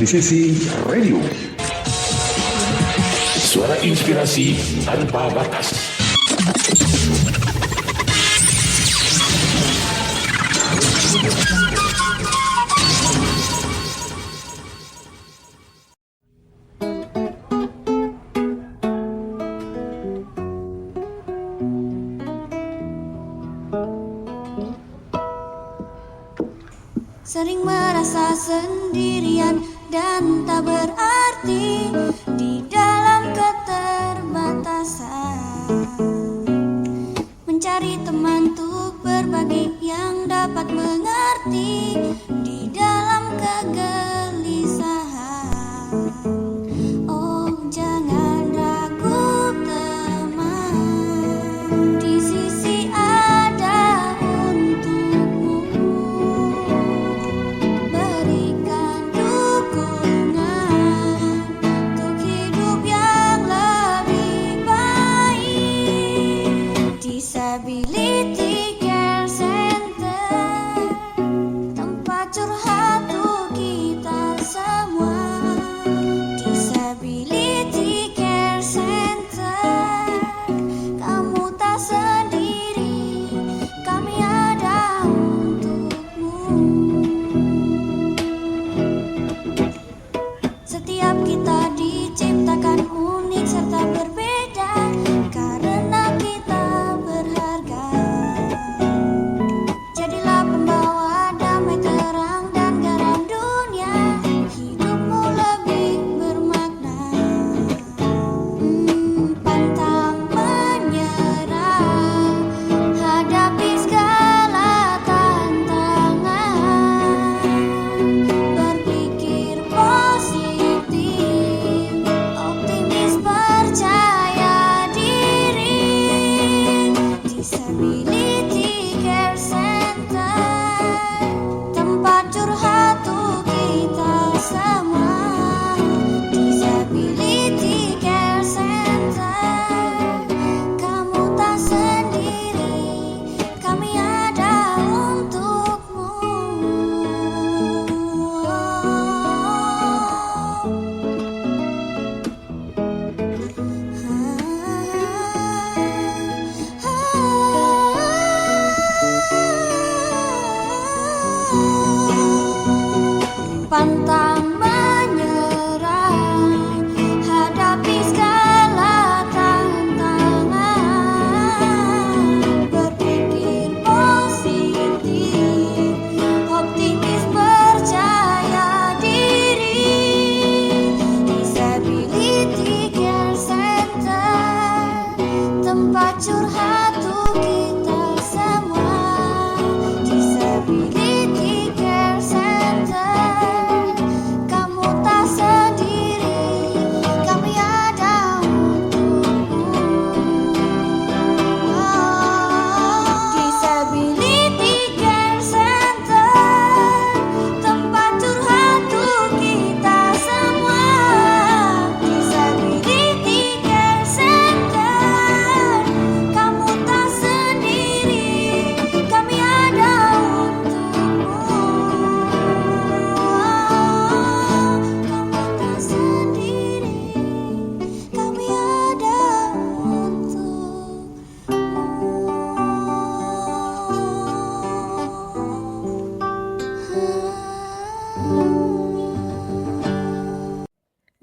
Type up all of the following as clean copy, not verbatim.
Transisi Radio. Suara inspirasi tanpa batas. Sering merasa sendirian dan tak berarti di dalam keterbatasan. Mencari teman untuk berbagi yang dapat mengerti di dalam kegelisahan. Oh, jangan ragu teman, di sisi ada untukmu. Berikan dukungan untuk hidup yang lebih baik. Disability Care Center, tempat curhat untuk kita semua. Disability Care Center, kamu tak sendiri, kami ada untukmu. Setiap kita diciptakan unik serta berbeda, karena kita berharga. Jadilah pembawa damai, terang dan garam dunia, hidupmu lebih bermakna. Pantang menyerah, hadapi segala tantangan. Berpikir positif, optimis, percaya diri. Disability Care Center, tempat curhat untuk kita semua. Disability Care Center, kamu tak sendiri, kami ada untukmu. Pantang menyerah, hadapi segala tantangan. Berpikir positif, optimis, percaya diri. Disability Care Center, tempat curhat untuk kita semua. Disability Care Center, kamu tak sendiri, kami ada untukmu. Disability Care Center, tempat curhat untuk kita semua. Disability Care Center, kamu tak sendiri, kami ada untukmu. Kamu tak sendiri, kami ada untukmu.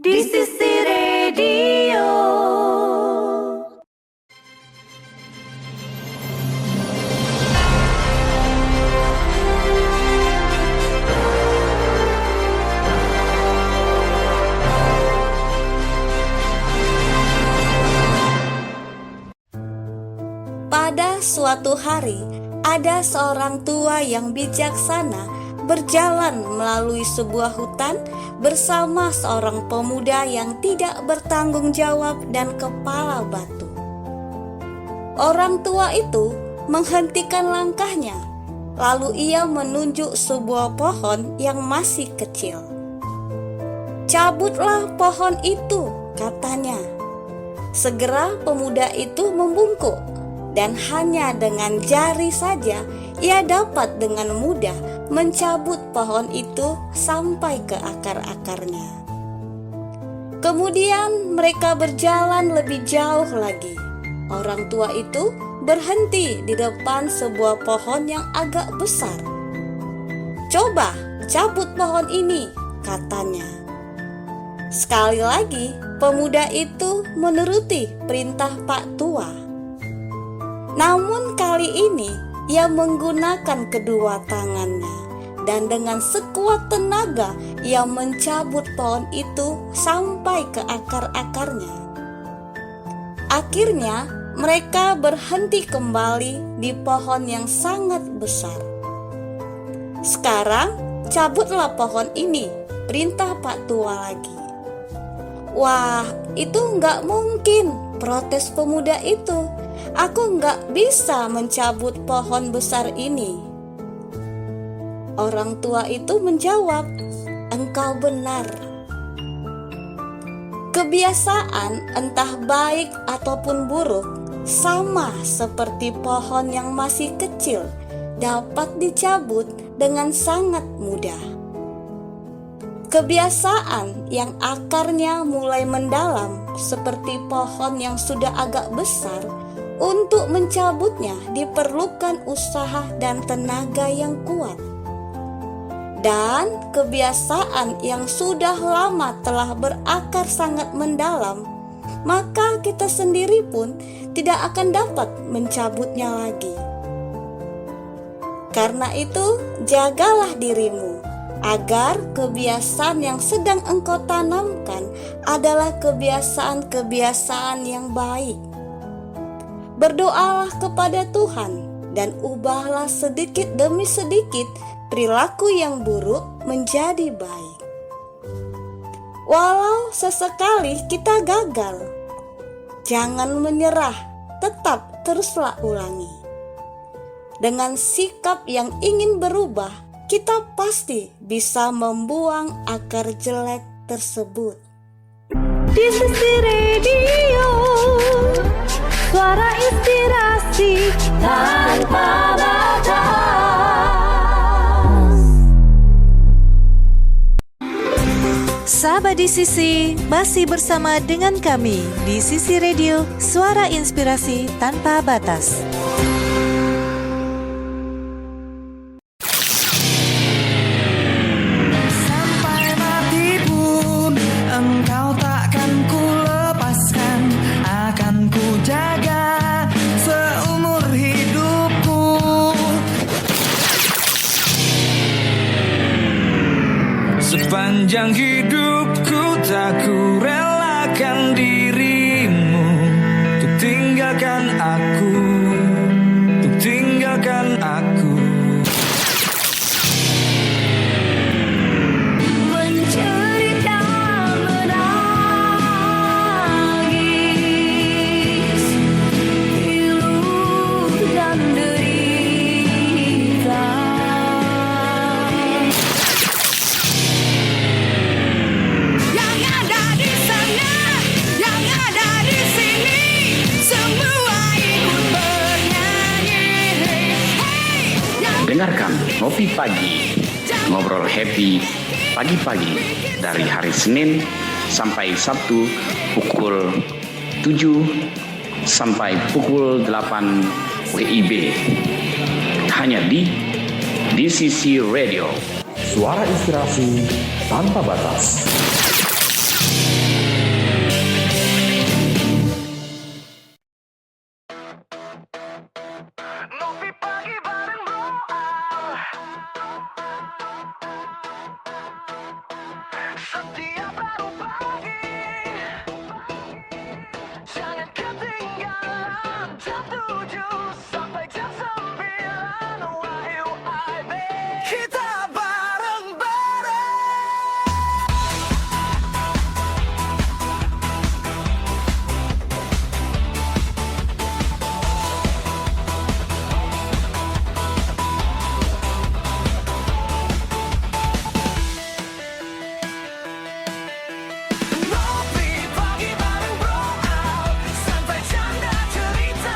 Di Sisi Radio. Pada suatu hari, ada seorang tua yang bijaksana berjalan melalui sebuah hutan bersama seorang pemuda yang tidak bertanggung jawab dan kepala batu. Orang tua itu menghentikan langkahnya, lalu ia menunjuk sebuah pohon yang masih kecil. "Cabutlah pohon itu," katanya. Segera pemuda itu membungkuk, dan hanya dengan jari saja ia dapat dengan mudah mencabut pohon itu sampai ke akar-akarnya. Kemudian mereka berjalan lebih jauh lagi. Orang tua itu berhenti di depan sebuah pohon yang agak besar. "Coba cabut pohon ini," katanya. Sekali lagi, pemuda itu menuruti perintah Pak Tua. Namun kali ini ia menggunakan kedua tangannya dan dengan sekuat tenaga ia mencabut pohon itu sampai ke akar-akarnya. Akhirnya mereka berhenti kembali di pohon yang sangat besar. "Sekarang cabutlah pohon ini," perintah Pak Tua lagi. "Wah, itu nggak mungkin," protes pemuda itu. "Aku nggak bisa mencabut pohon besar ini." Orang tua itu menjawab, "Engkau benar. Kebiasaan entah baik ataupun buruk sama seperti pohon yang masih kecil dapat dicabut dengan sangat mudah. Kebiasaan yang akarnya mulai mendalam seperti pohon yang sudah agak besar, untuk mencabutnya diperlukan usaha dan tenaga yang kuat. Dan kebiasaan yang sudah lama telah berakar sangat mendalam, maka kita sendiri pun tidak akan dapat mencabutnya lagi. Karena itu, jagalah dirimu agar kebiasaan yang sedang engkau tanamkan adalah kebiasaan-kebiasaan yang baik. Berdoalah kepada Tuhan dan ubahlah sedikit demi sedikit perilaku yang buruk menjadi baik. Walau sesekali kita gagal, jangan menyerah, tetap teruslah ulangi. Dengan sikap yang ingin berubah, kita pasti bisa membuang akar jelek tersebut. Di sisi radio, suara inspirasi tanpa batas. Sahabat di sisi, masih bersama dengan kami di Sisi Radio, suara inspirasi tanpa batas. Sepanjang hidupku tak ku relakan dirimu untuk tinggalkan aku, untuk tinggalkan aku. Mencerita menangis, pilu dan derita. Dengarkan Ngopi Pagi, ngobrol happy pagi-pagi dari hari Senin sampai Sabtu pukul 7 sampai pukul 8 WIB. Hanya di DCC Radio. Suara inspirasi tanpa batas. Setiap baru pagi, jangan ketinggalan jam 7 sampai jam 9. Wahyu IB, kita bareng-bareng. Ngopi pagi bareng bro out, santai canda cerita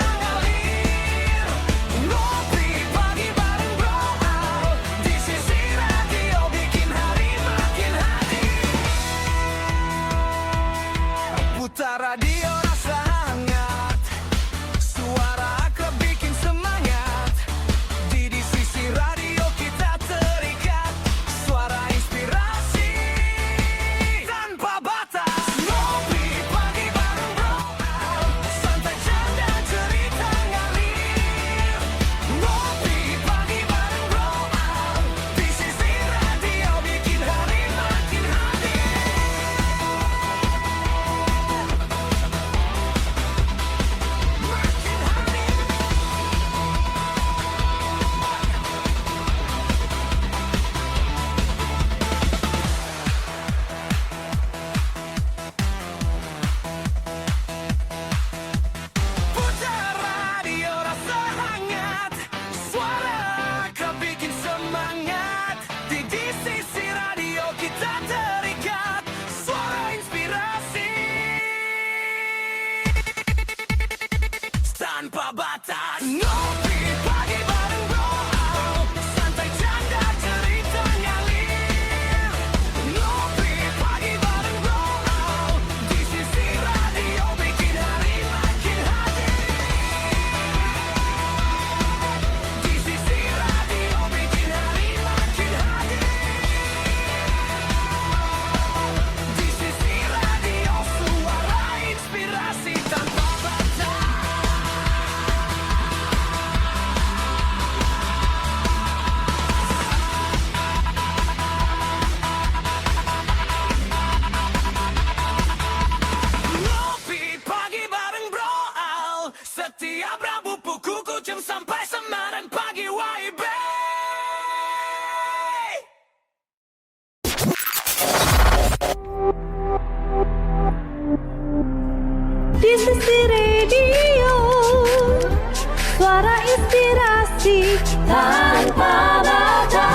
tanpa batas. Ngopi pagi bareng Bro Al, santai canda cerita ngalir. Ngopi pagi bareng Bro Al, di sisi radio bikin hari makin hadir. Di sisi radio bikin hari makin hadir. Di sisi radio suara inspirasi tanpa batas. Ngopi pagi bareng Bro Al, setiap Rabu pukul jam sampai Semarang pagi YB. Di sisi radio, suara inspirasi tanpa batas.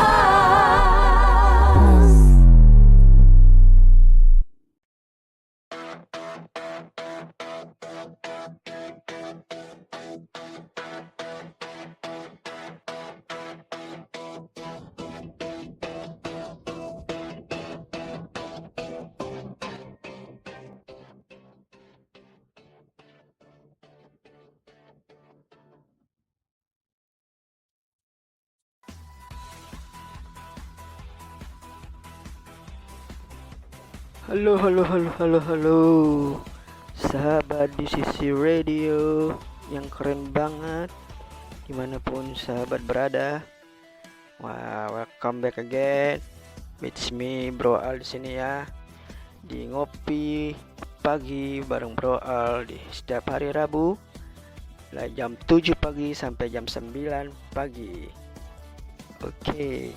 Halo sahabat di sisi radio yang keren banget dimanapun sahabat berada. Wah, welcome back again. It's me Bro Al di sini ya, di ngopi pagi bareng Bro Al di setiap hari Rabu mulai jam 7 pagi sampai jam 9 pagi. Oke.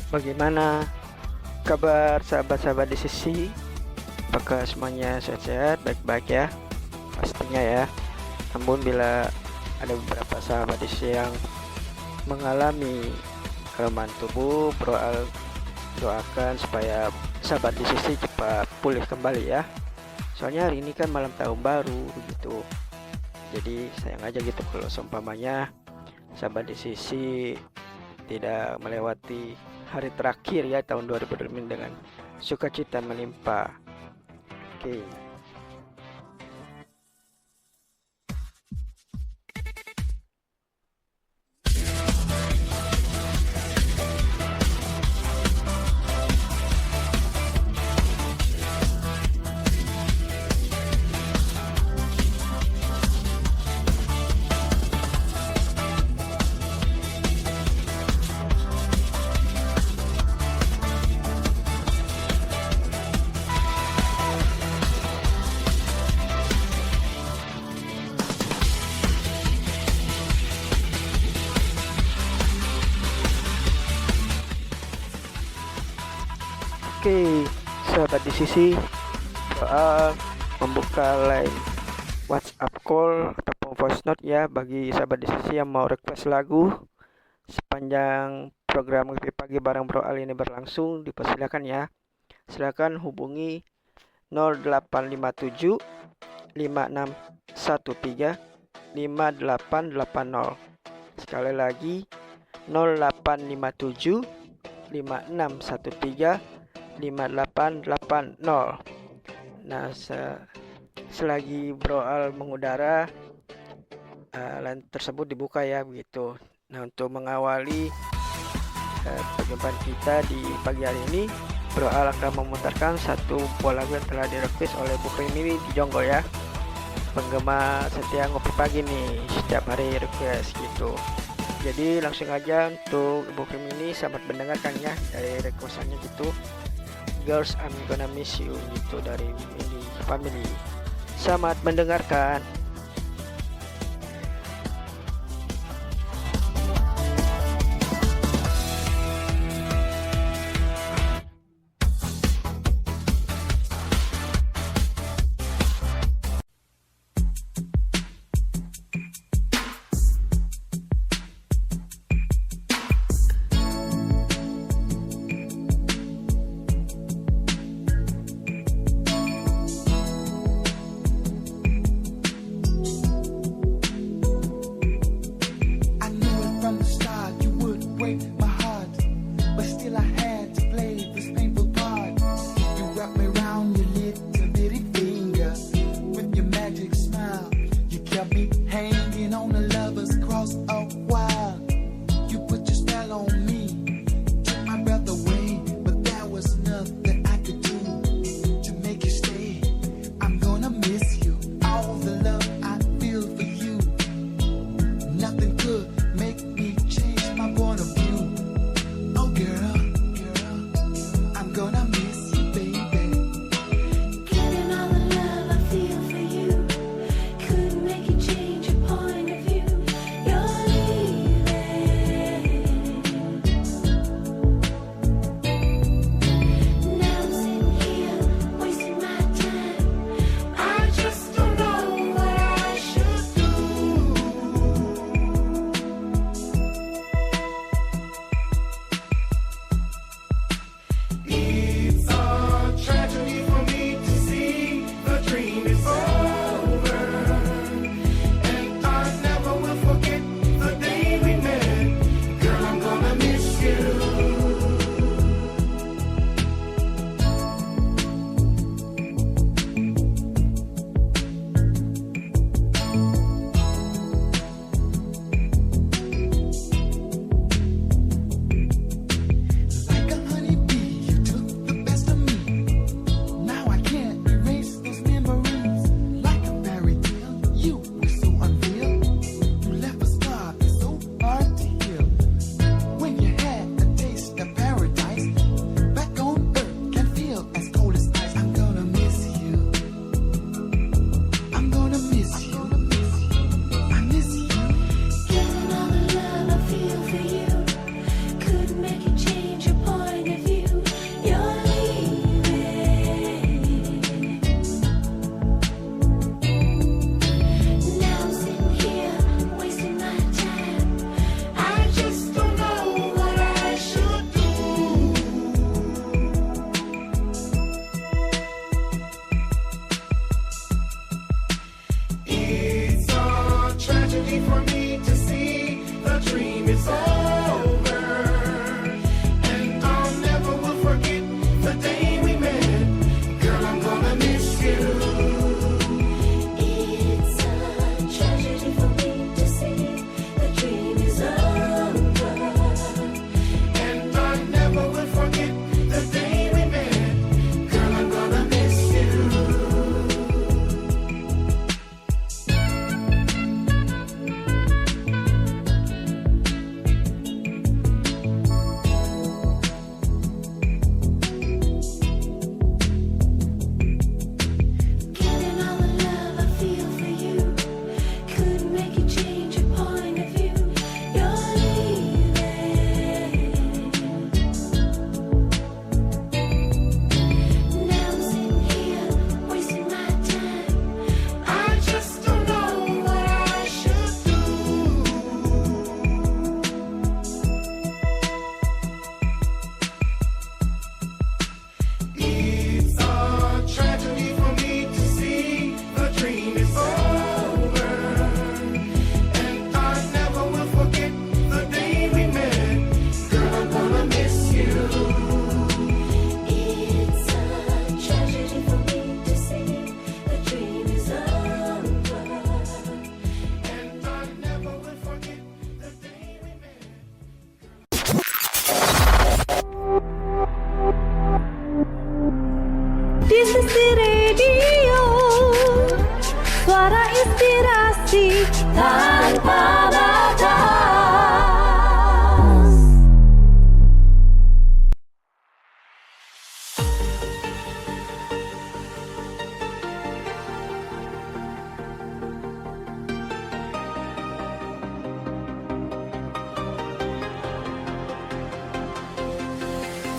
Bagaimana kabar sahabat-sahabat di sisi? Apakah semuanya sehat-sehat, baik-baik ya? Pastinya ya. Namun bila ada beberapa sahabat di sisi yang mengalami kelemahan tubuh, Bro Al doakan supaya sahabat di sisi cepat pulih kembali ya. Soalnya hari ini kan malam tahun baru begitu. Jadi sayang aja gitu kalau seumpamanya sahabat di sisi tidak melewati hari terakhir ya tahun 2020 dengan sukacita melimpah. Oke. Oke, sahabat di sisi soal membuka line WhatsApp call ataupun voice note ya bagi sahabat di sisi yang mau request lagu sepanjang program Ngopi Pagi bareng Bro Al ini berlangsung. Dipersilakan ya. Silakan hubungi 0857 5613 5880. Sekali lagi 0857 5613 5880. Nah, selagi Bro Al mengudara, line tersebut dibuka ya begitu. Nah, untuk mengawali perjumpaan kita di pagi hari ini, Bro Al akan memutarkan satu buah lagu yang telah direquest oleh Bu Krimi di Jonggol ya. Penggemar setia Ngopi Pagi nih, setiap hari request gitu. Jadi langsung aja untuk Ibu Krimi ini selamat mendengarkan ya dari requestannya gitu. Girls I'm Gonna Miss You gitu dari Mini Family. Selamat mendengarkan. Sisi Radio, suara inspirasi tanpa batas.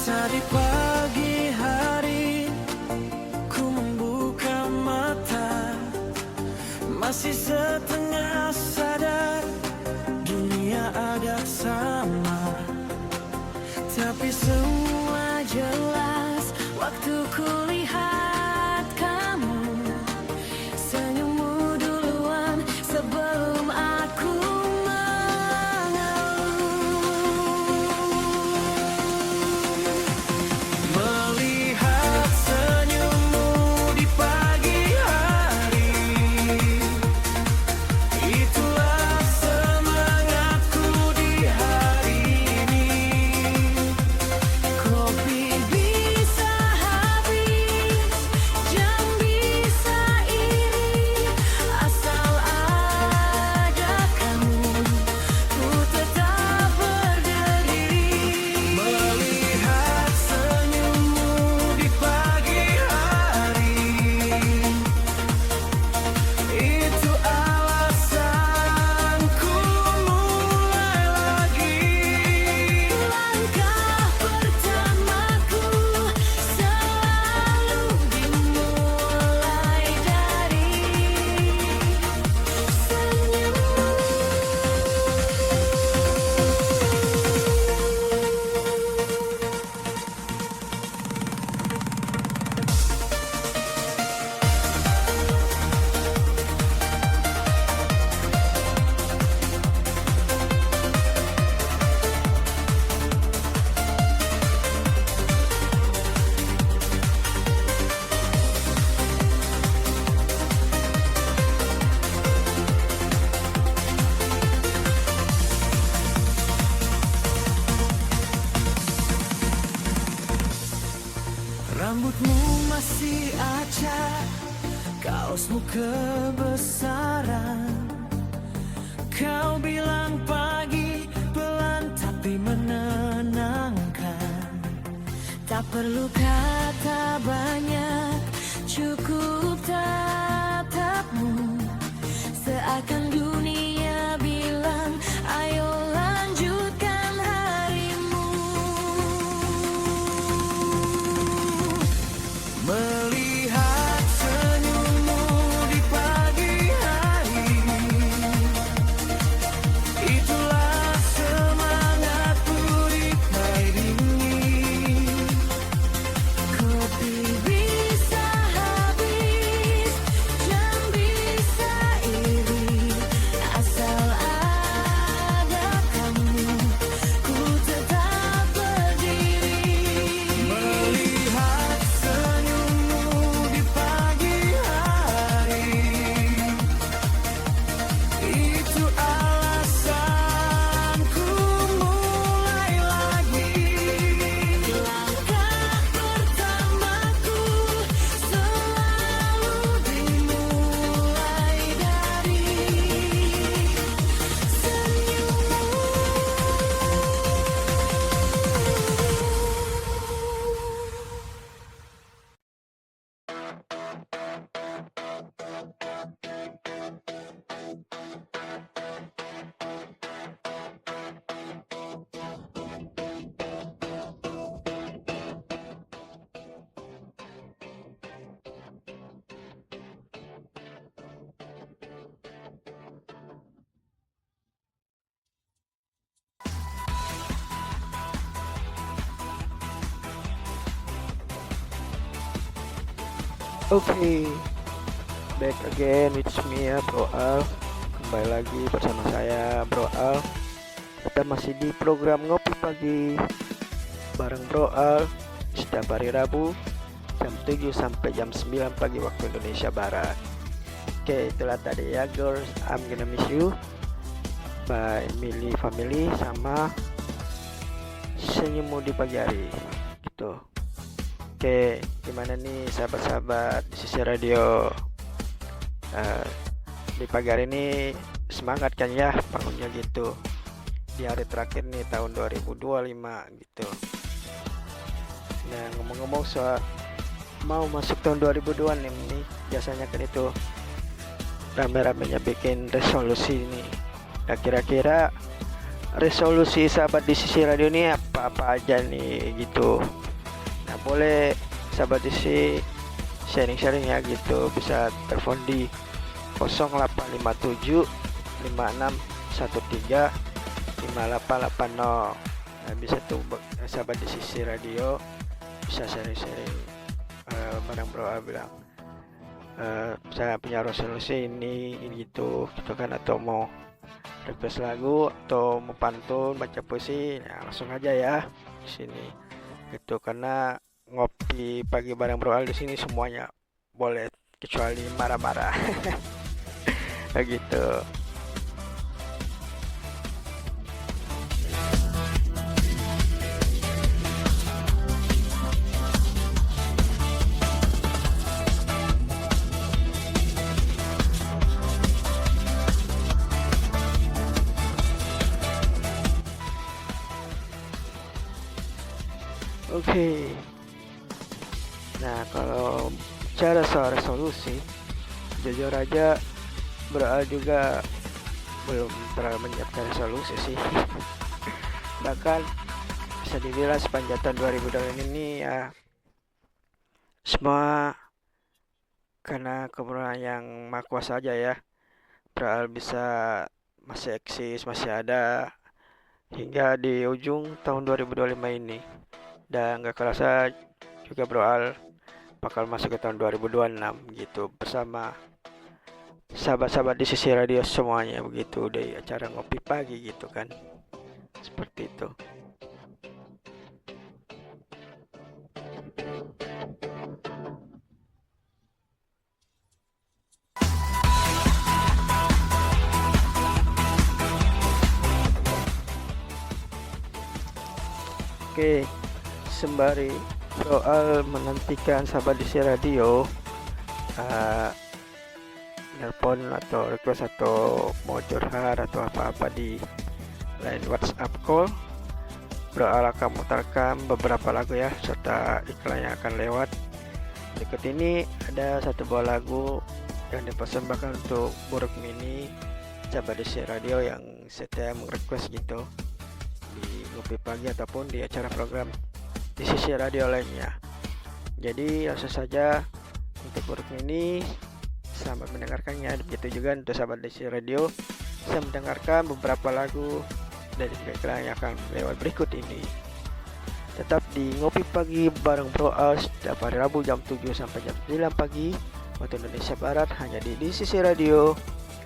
Tadi pagi hari ku membuka mata, masih setengah sadar dunia agak sama, tapi semua jelas waktu ku lihat kamu, senyummu duluan sebelum aku melihat senyummu di pagi hari. Itulah semangatku di hari ini. Kopi bisa habis, jam bisa iri, asal ada kamu, ku tetap berdiri. Melihat senyummu di pagi hari, itu alasanku mulai lagi. Langkah pertamaku selalu dimulai dari rambutmu masih acak, kaosmu kebesaran. Kau bilang pagi pelan tapi menenangkan. Tak perlu kata banyak, cukup tatapmu. Seakan dunia bilang, ayo lanjutkan harimu. Melihat senyummu di pagi hari, itulah semangatku di pagi ini. Kopi bisa habis, jam bisa iri, asal ada kamu, ku tetap berdiri. Melihat senyummu di pagi hari, itu alasanku mulai lagi. Langkah pertamaku selalu dimulai dari Oke, back again with me ya Bro Al. Kembali lagi bersama saya Bro Al. Kita masih di program Ngopi Pagi bareng Bro Al setiap hari Rabu jam 7 sampai jam 9 pagi waktu Indonesia Barat. Oke, itulah tadi ya Girls, I'm Gonna Miss You by Emily Family sama Senyummu di Pagi Hari gitu. Oke, gimana nih sahabat-sahabat di sisi radio? Di pagi hari ini semangat kan ya bangunnya gitu. Di hari terakhir nih tahun 2025 gitu. Nah, ngomong-ngomong soal mau masuk tahun 2002 nih, biasanya kan itu rame-ramenya bikin resolusi nih. Nah, kira-kira resolusi sahabat di sisi radio ini apa-apa aja nih gitu. Nah, boleh sahabat di sisi sharing-sharing ya gitu, bisa telepon di 0857 5613 5880. Nah, bisa tuh sahabat di sisi radio bisa sharing-sharing bareng Bro A bilang saya punya resolusi ini gitu kan, atau mau request lagu atau mau pantun baca puisi, nah, langsung aja ya di sini gitu, karena ngopi pagi bareng Bro Al di sini semuanya boleh kecuali marah-marah. Begitu. Oke. Nah, kalau bicara soal resolusi, jujur aja Bro juga belum terlalu menyiapkan resolusi sih. Bahkan bisa dibilang sepanjang tahun 2000 ini ya semua karena kebenaran yang Maha Kuasa aja ya. Bro bisa masih eksis, masih ada hingga di ujung tahun 2025 ini. Dan gak kerasa juga Bro Al bakal masuk ke tahun 2026 gitu bersama sahabat-sahabat di sisi radio semuanya begitu di acara ngopi pagi gitu kan, seperti itu. Oke, sembari Bro Al menantikan sahabat di sisi radio nelpon atau request atau mau curhat atau apa-apa di line WhatsApp call, Bro Al akan memutarkan beberapa lagu ya serta iklan yang akan lewat. Berikut ini ada satu buah lagu yang dipersembahkan untuk Buruk Mini, sahabat di sisi radio yang setia merequest gitu di ngopi pagi ataupun di acara program di sisi radio lainnya. Jadi langsung saja untuk Buruk Mini, selamat mendengarkannya. Begitu juga untuk sahabat di sisi radio, saya mendengarkan beberapa lagu dari iklan yang akan lewat berikut ini. Tetap di ngopi pagi bareng Bro Al setiap hari Rabu jam 7 sampai jam 9 pagi waktu Indonesia Barat, hanya di sisi radio,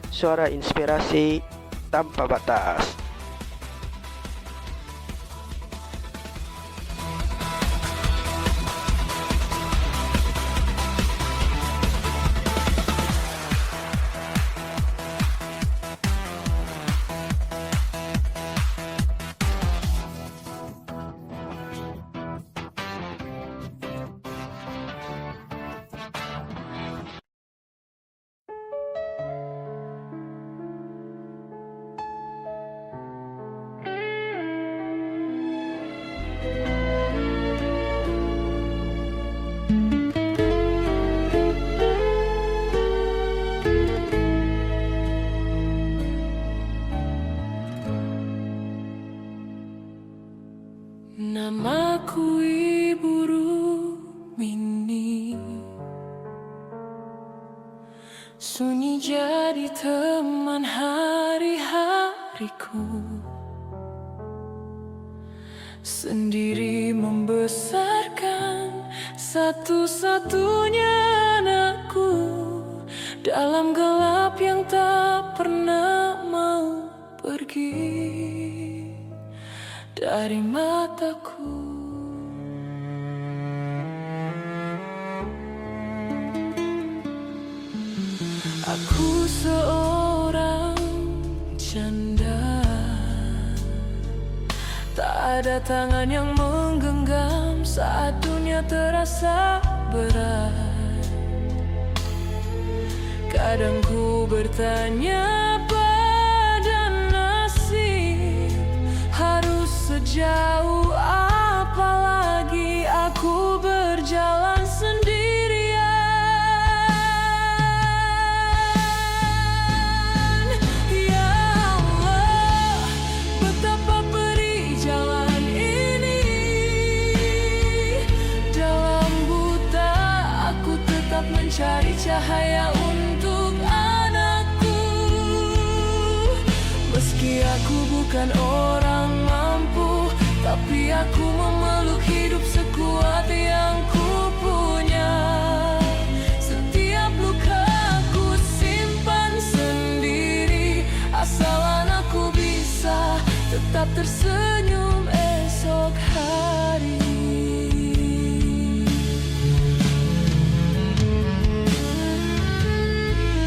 suara inspirasi tanpa batas. Namaku Ibu Rumini, sunyi jadi teman hari-hariku, sendiri membesarkan satu-satunya anakku dalam gelap yang tak pernah mau pergi dari mataku. Aku seorang janda, tak ada tangan yang menggenggam saat dunia hatinya terasa berat. Kadang ku bertanya pada nasib, harus sejauh apa lagi aku berjalan sendirian. Ya Allah, betapa pedih jalan ini. Dalam buta aku tetap mencari cahaya untuk anakku. Meski aku bukan orang mampu, tapi aku memeluk hidup sekuat yang ku punya. Setiap luka aku simpan sendiri, asal anakku bisa tetap tersenyum esok hari.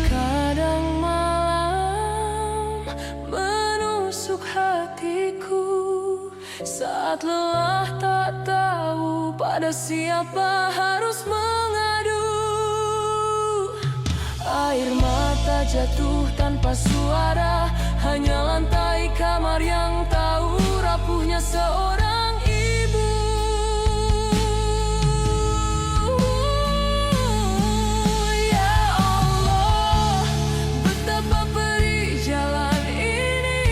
Kadang malam menusuk hatiku, saat lelah tak tahu pada siapa harus mengadu. Air mata jatuh tanpa suara, hanya lantai kamar yang tahu rapuhnya seorang ibu. Ya Allah, betapa pedih jalan ini.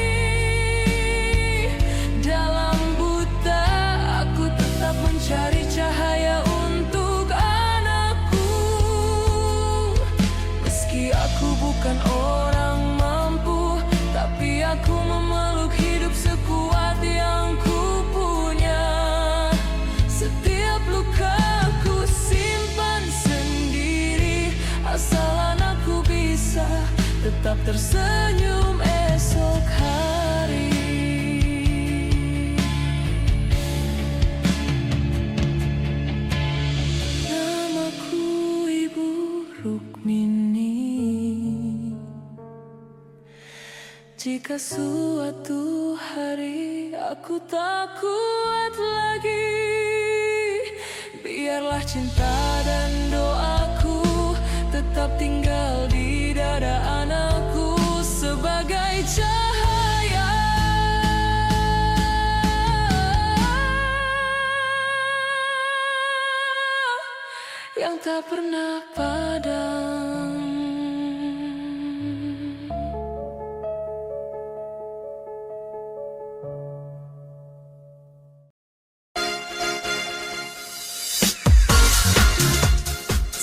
Dalam buta aku tetap mencari cahaya untuk anakku. Meski aku bukan orang mampu, tapi aku memeluk hidup sekuat yang ku punya. Setiap luka ku simpan sendiri, asal anakku bisa tetap tersenyum esok hari. Namaku Ibu Rukmini. Jika suatu hari aku tak kuat lagi, biarlah cinta dan doaku tetap tinggal di dada anakku sebagai cahaya yang tak pernah padam.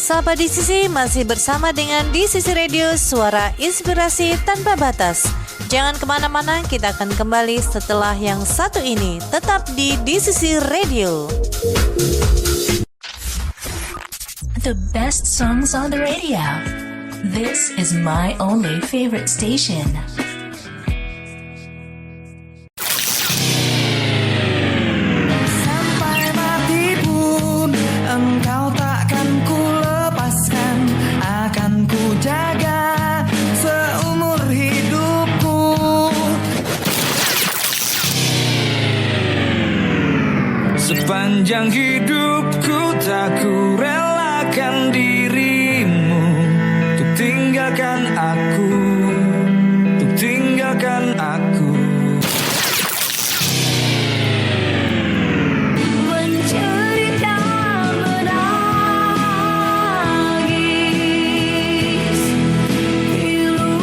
Sahabat di sisi masih bersama dengan di sisi radio Suara Inspirasi Tanpa Batas. Jangan kemana-mana, kita akan kembali setelah yang satu ini. Tetap di sisi radio. The best songs on the radio. This is my only favorite station. Sampai mati pun engkau takkan ku lepaskan, akan ku jaga seumur hidupku. Sepanjang hidupku tak ku relakan dirimu untuk tinggalkan aku, untuk tinggalkan aku. Mencerita menangis, pilu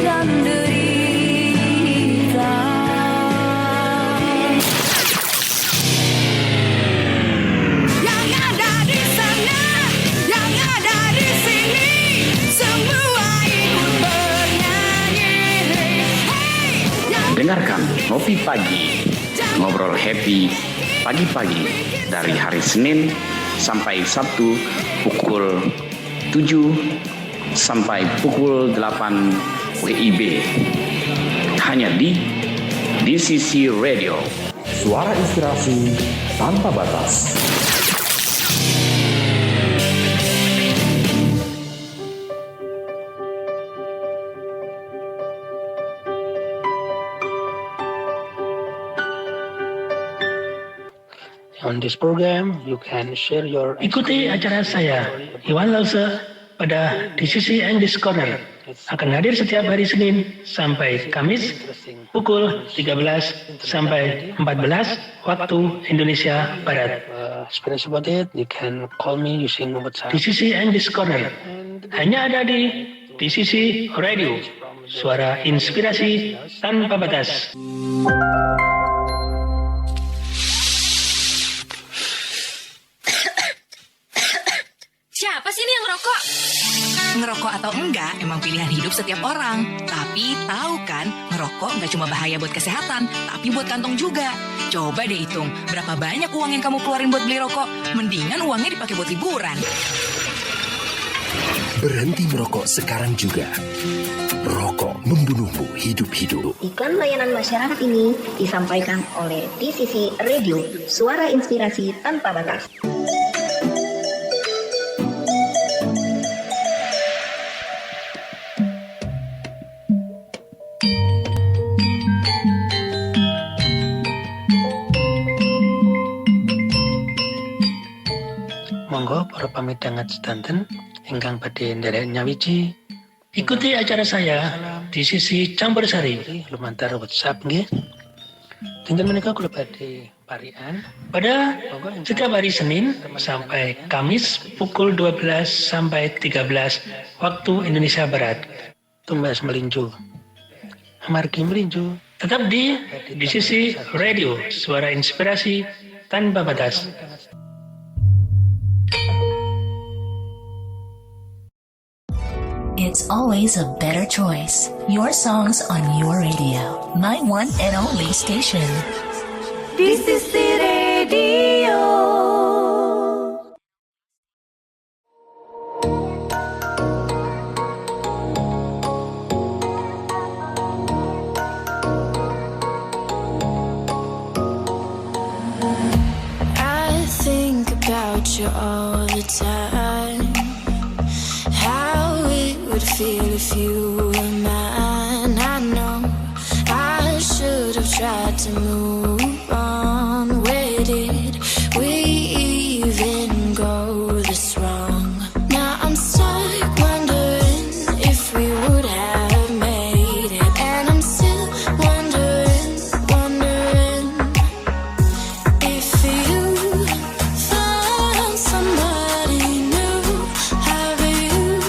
dan derita. Yang ada di sana, yang ada di sini, semua ikut bernyanyi. Hey, Dengarkan Ngopi Pagi, ngobrol happy pagi-pagi dari hari Senin sampai Sabtu pukul 7 sampai pukul 8 WIB. Hanya di DCC Radio. Suara inspirasi tanpa batas. Yang this program, you can share your Ikuti acara saya, Iwan Lause, pada DCC English Corner. Akan hadir setiap hari Senin sampai Kamis pukul 13 sampai 14 waktu Indonesia Barat. experience about it, you can call me using WhatsApp. DCC English Corner hanya ada di DCC Radio, suara inspirasi tanpa batas. Siapa sih ini yang ngerokok? Ngerokok atau enggak emang pilihan hidup setiap orang. Tapi tahu kan, ngerokok nggak cuma bahaya buat kesehatan, tapi buat kantong juga. Coba deh hitung, berapa banyak uang yang kamu keluarin buat beli rokok? Mendingan uangnya dipakai buat liburan. Berhenti merokok sekarang juga. Rokok membunuhmu hidup-hidup. Iklan layanan masyarakat ini disampaikan oleh DCC Radio, suara inspirasi tanpa batas. Monggo para pamit dangat sedanten ingkang badhe nderek nyawiji. Ikuti acara saya di sisi Campur Sari lumantar WhatsApp nggih. Dinten menika kula badhe parian pada setiap hari Senin sampai Kamis pukul 12 sampai 13 waktu Indonesia Barat. Tumbas melinju. Amargi melinju. Tetap di sisi Radio, suara inspirasi tanpa batas. It's always a better choice. Your songs on your radio. My one and only station. This is the radio. I think about you all the time. How it would feel if you were mine. I know I should have tried to move on. Where did we even go this wrong? Now I'm stuck wondering if we would have made it. And I'm still wondering if you found somebody new. Have you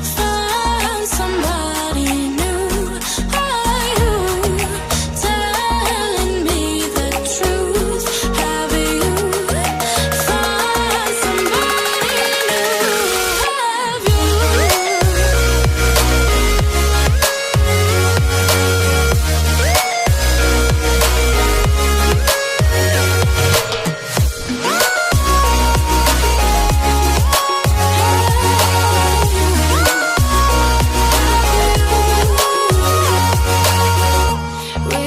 found somebody new? Are you telling me the truth? Have you found somebody new? Have you? We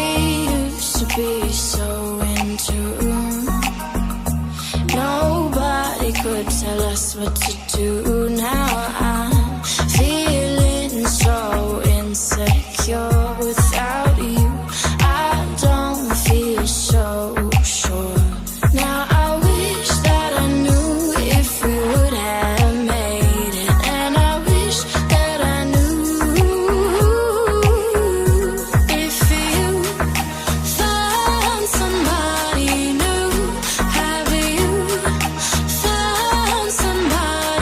used to be so in tune. Nobody could tell us what to do. Now I'm feeling so insecure without you. I don't feel so sure. Now I wish that I knew if we would have made it. And I wish that I knew if you found somebody new. Have you found somebody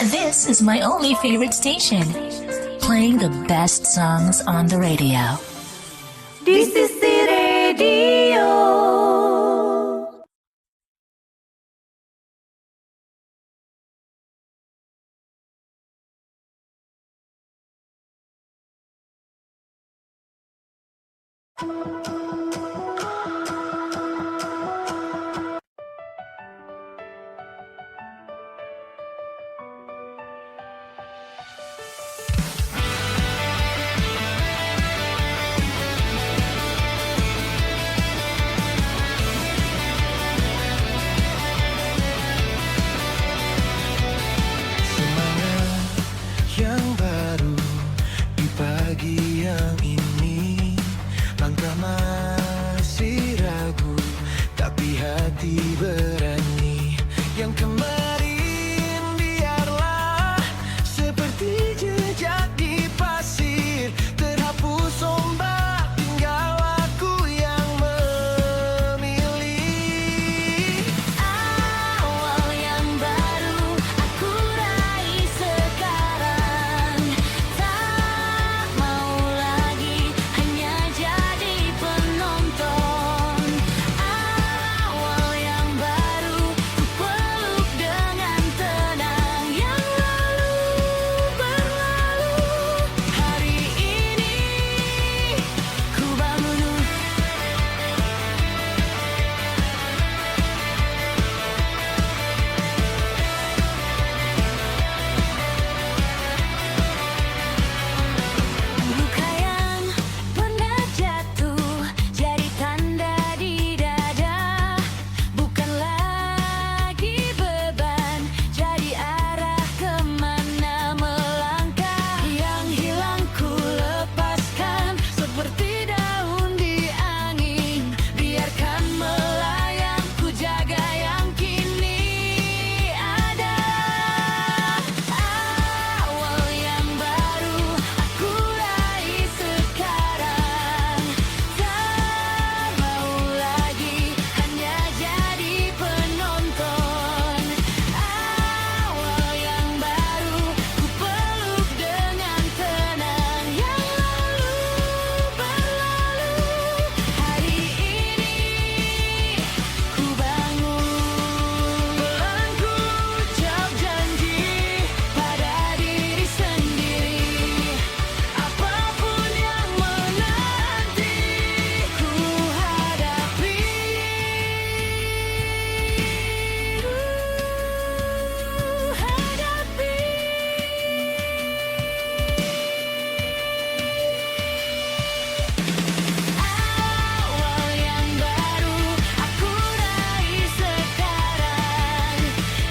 This is my only favorite station, playing the best songs on the radio. DCC Radio. Yang baru di pagi yang ini, langkah masih ragu, tapi hati berani. Yang kemarin biarlah seperti jejak di pasir, terhapus ombak, tinggal aku yang memilih. Awal yang baru aku raih sekarang, tak mau lagi hanya jadi penonton. Awal yang baru ku peluk dengan tenang, yang lalu berlalu. Hari ini ku bangun. Luka yang pernah jatuh jadi tanda di dada, bukan lagi beban, jadi arah kemana melangkah. Yang hilang ku lepaskan seperti daun di angin, biarkan melayang, ku jaga yang kini ada. Awal yang baru aku raih sekarang, tak mau lagi hanya jadi penonton. Awal yang baru ku peluk dengan tenang, yang lalu berlalu. Hari ini ku bangun, pelan ku ucap janji pada diri sendiri, apapun yang menanti ku hadapi. Awal yang baru aku raih sekarang,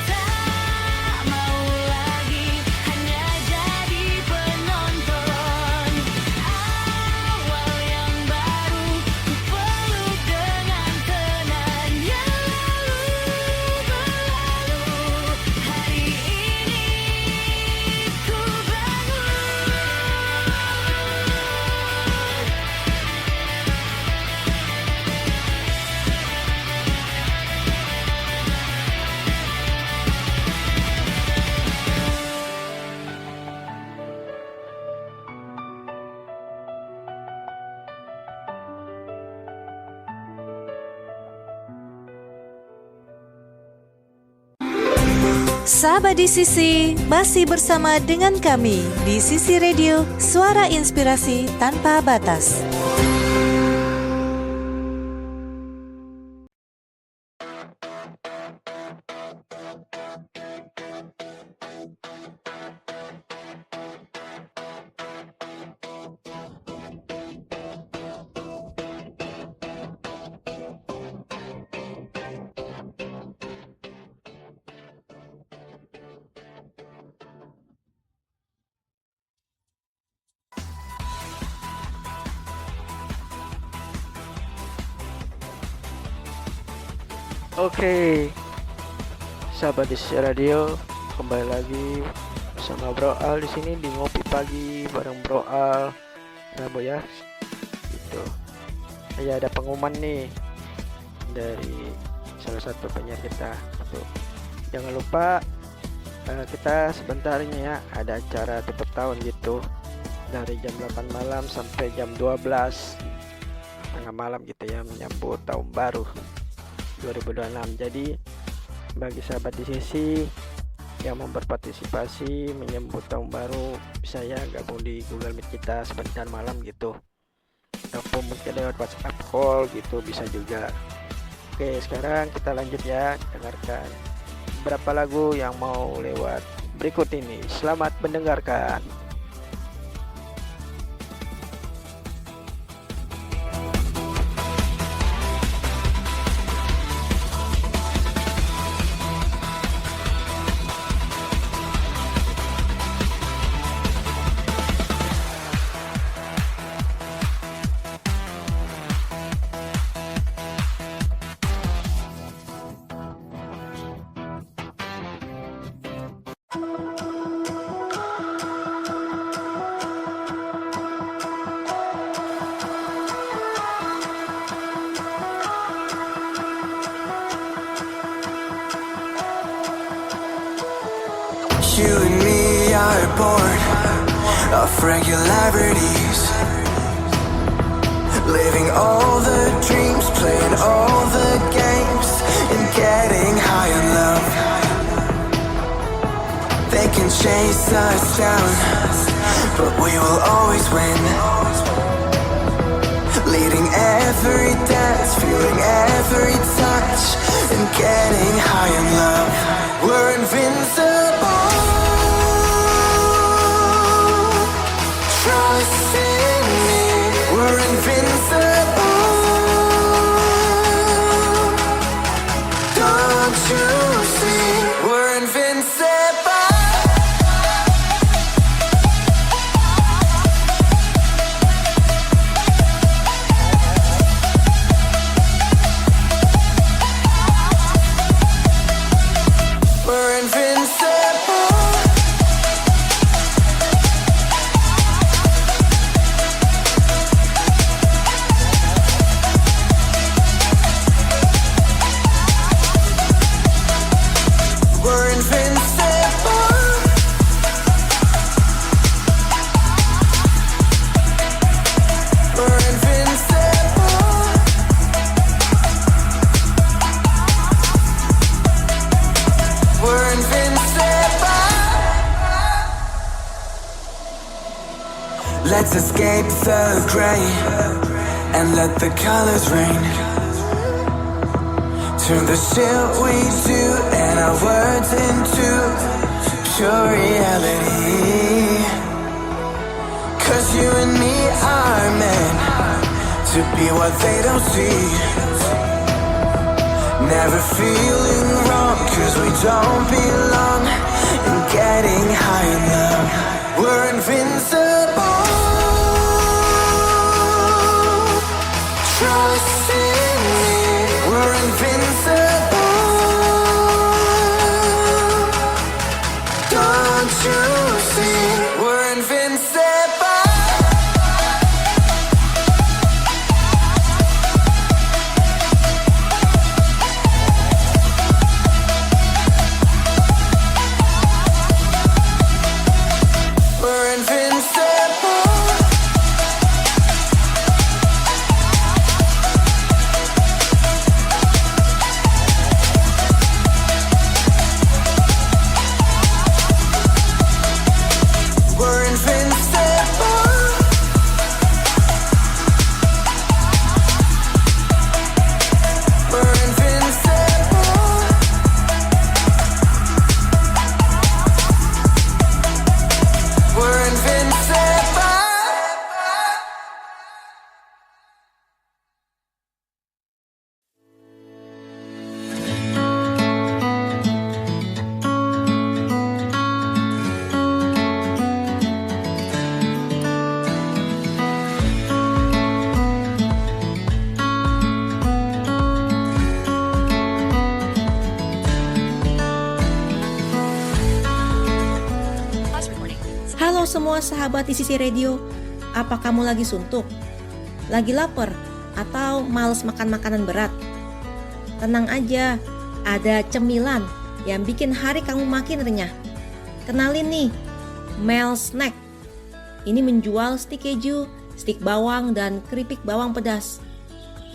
tak mau lagi hanya jadi penonton. Awal yang baru ku peluk dengan tenang, yang lalu berlalu. Hari ini ku bangun. Sahabat DCC, masih bersama dengan kami di Sisi Radio, suara inspirasi tanpa batas. Oke, sahabat DCC Radio, kembali lagi bersama Bro Al di sini di ngopi pagi bareng Bro Al, Rabu ya. Gitu. Ya ada pengumuman nih dari salah satu penyiar kita. Tuh. Jangan lupa kita sebentarnya ya ada acara tutup tahun gitu dari jam 8 malam sampai jam 12 tengah malam gitu ya, menyambut tahun baru 2026. Jadi bagi sahabat di sisi yang mau berpartisipasi menyambut tahun baru bisa ya gabung di Google Meet kita sebentar malam gitu, ataupun mungkin lewat WhatsApp call gitu bisa juga. Oke, sekarang kita lanjut ya, dengarkan berapa lagu yang mau lewat berikut ini. Selamat mendengarkan. You and me are bored of regularities, living all the dreams, playing all the games, and getting high in love. They can chase us down, but we will always win. Leading every dance, feeling every touch, and getting high in love. We're invincible. Trust in me, we're invincible. Don't you see, we're invincible. We're invincible. We're invincible. We're invincible. We're invincible. Let's escape the gray and let the colors rain. Turn the shit we do and our words into pure reality. 'Cause you and me are meant to be what they don't see. Never feeling wrong 'cause we don't belong. And getting high in love. We're invincible. Trust in me, we're invincible. Don't you see, we're invincible. We're invincible. We're invincible. We're invincible. We're invincible. Halo semua sahabat di sisi radio, apa kamu lagi suntuk? Lagi lapar? Atau males makan makanan berat? Tenang aja, ada cemilan yang bikin hari kamu makin renyah. Kenalin nih, Mel Snack. Ini menjual stik keju, stik bawang, dan keripik bawang pedas.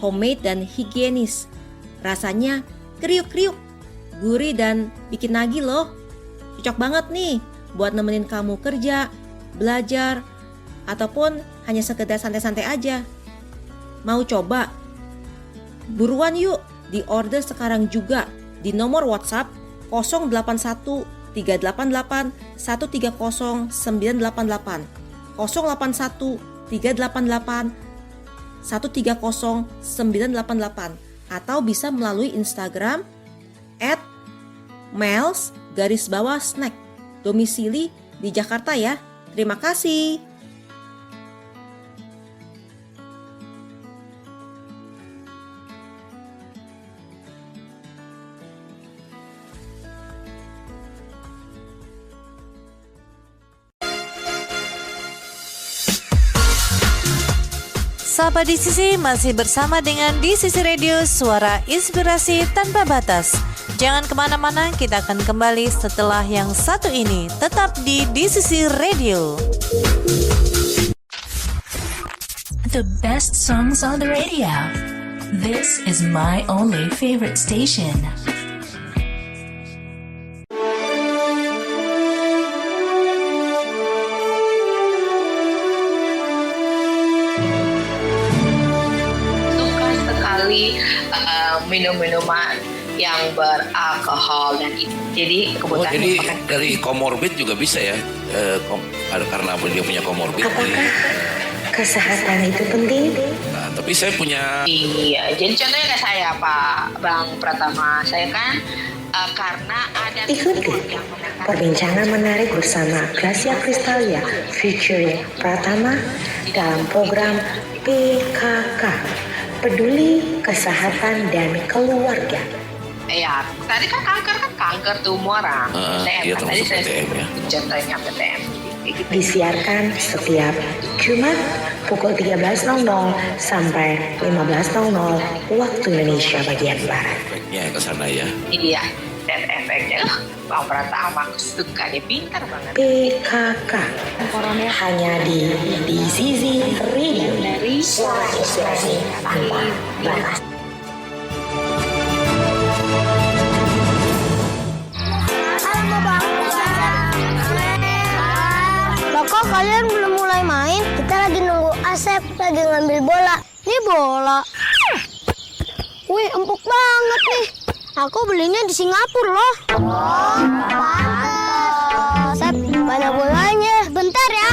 Homemade dan higienis. Rasanya kriuk-kriuk, gurih dan bikin nagih loh. Cocok banget nih buat nemenin kamu kerja, belajar, ataupun hanya sekedar santai-santai aja. Mau coba? Buruan yuk, di order sekarang juga di nomor WhatsApp 081 388 130 988 081 388 130 988 atau bisa melalui Instagram @mels_snack. Domisili di Jakarta ya. Terima kasih. Sahabat di sisi masih bersama dengan di sisi radio Suara Inspirasi Tanpa Batas. Jangan kemana-mana, kita akan kembali setelah yang satu ini. Tetap di sisi radio. The best songs on the radio. This is my only favorite station. Minum-minuman yang beralkohol dan itu. Jadi kebutuhan jadi dari komorbid juga bisa ya, karena dia punya komorbid. Apakah kesehatan itu penting? Nah, tapi saya punya. Iya, jadi contohnya kayak saya Pak Bang Pratama, saya kan karena ada Ikuti perbincangan menarik bersama Gracia Kristalia featuring Pratama dalam program PKK, Peduli Kesehatan dan Keluarga. Ya, tadi kan kanker tumor orang. Iya, tadi saya PTM ya. contohnya PTM. Disiarkan setiap Jumat pukul 13.00 sampai 15.00 waktu Indonesia bagian Barat. Efeknya ke sana ya. Iya, dan efeknya Bang Pratama suka, dia pintar banget. PKK hanya di sisi radio dari Suara Inspirasi Tanpa Batas. Loh, kok kalian belum mulai main? Kita lagi nunggu Asep lagi ngambil bola. Ini bola. Wih, empuk banget nih. Aku belinya di Singapura loh. Oh, Asep, mana bolanya? Bentar ya.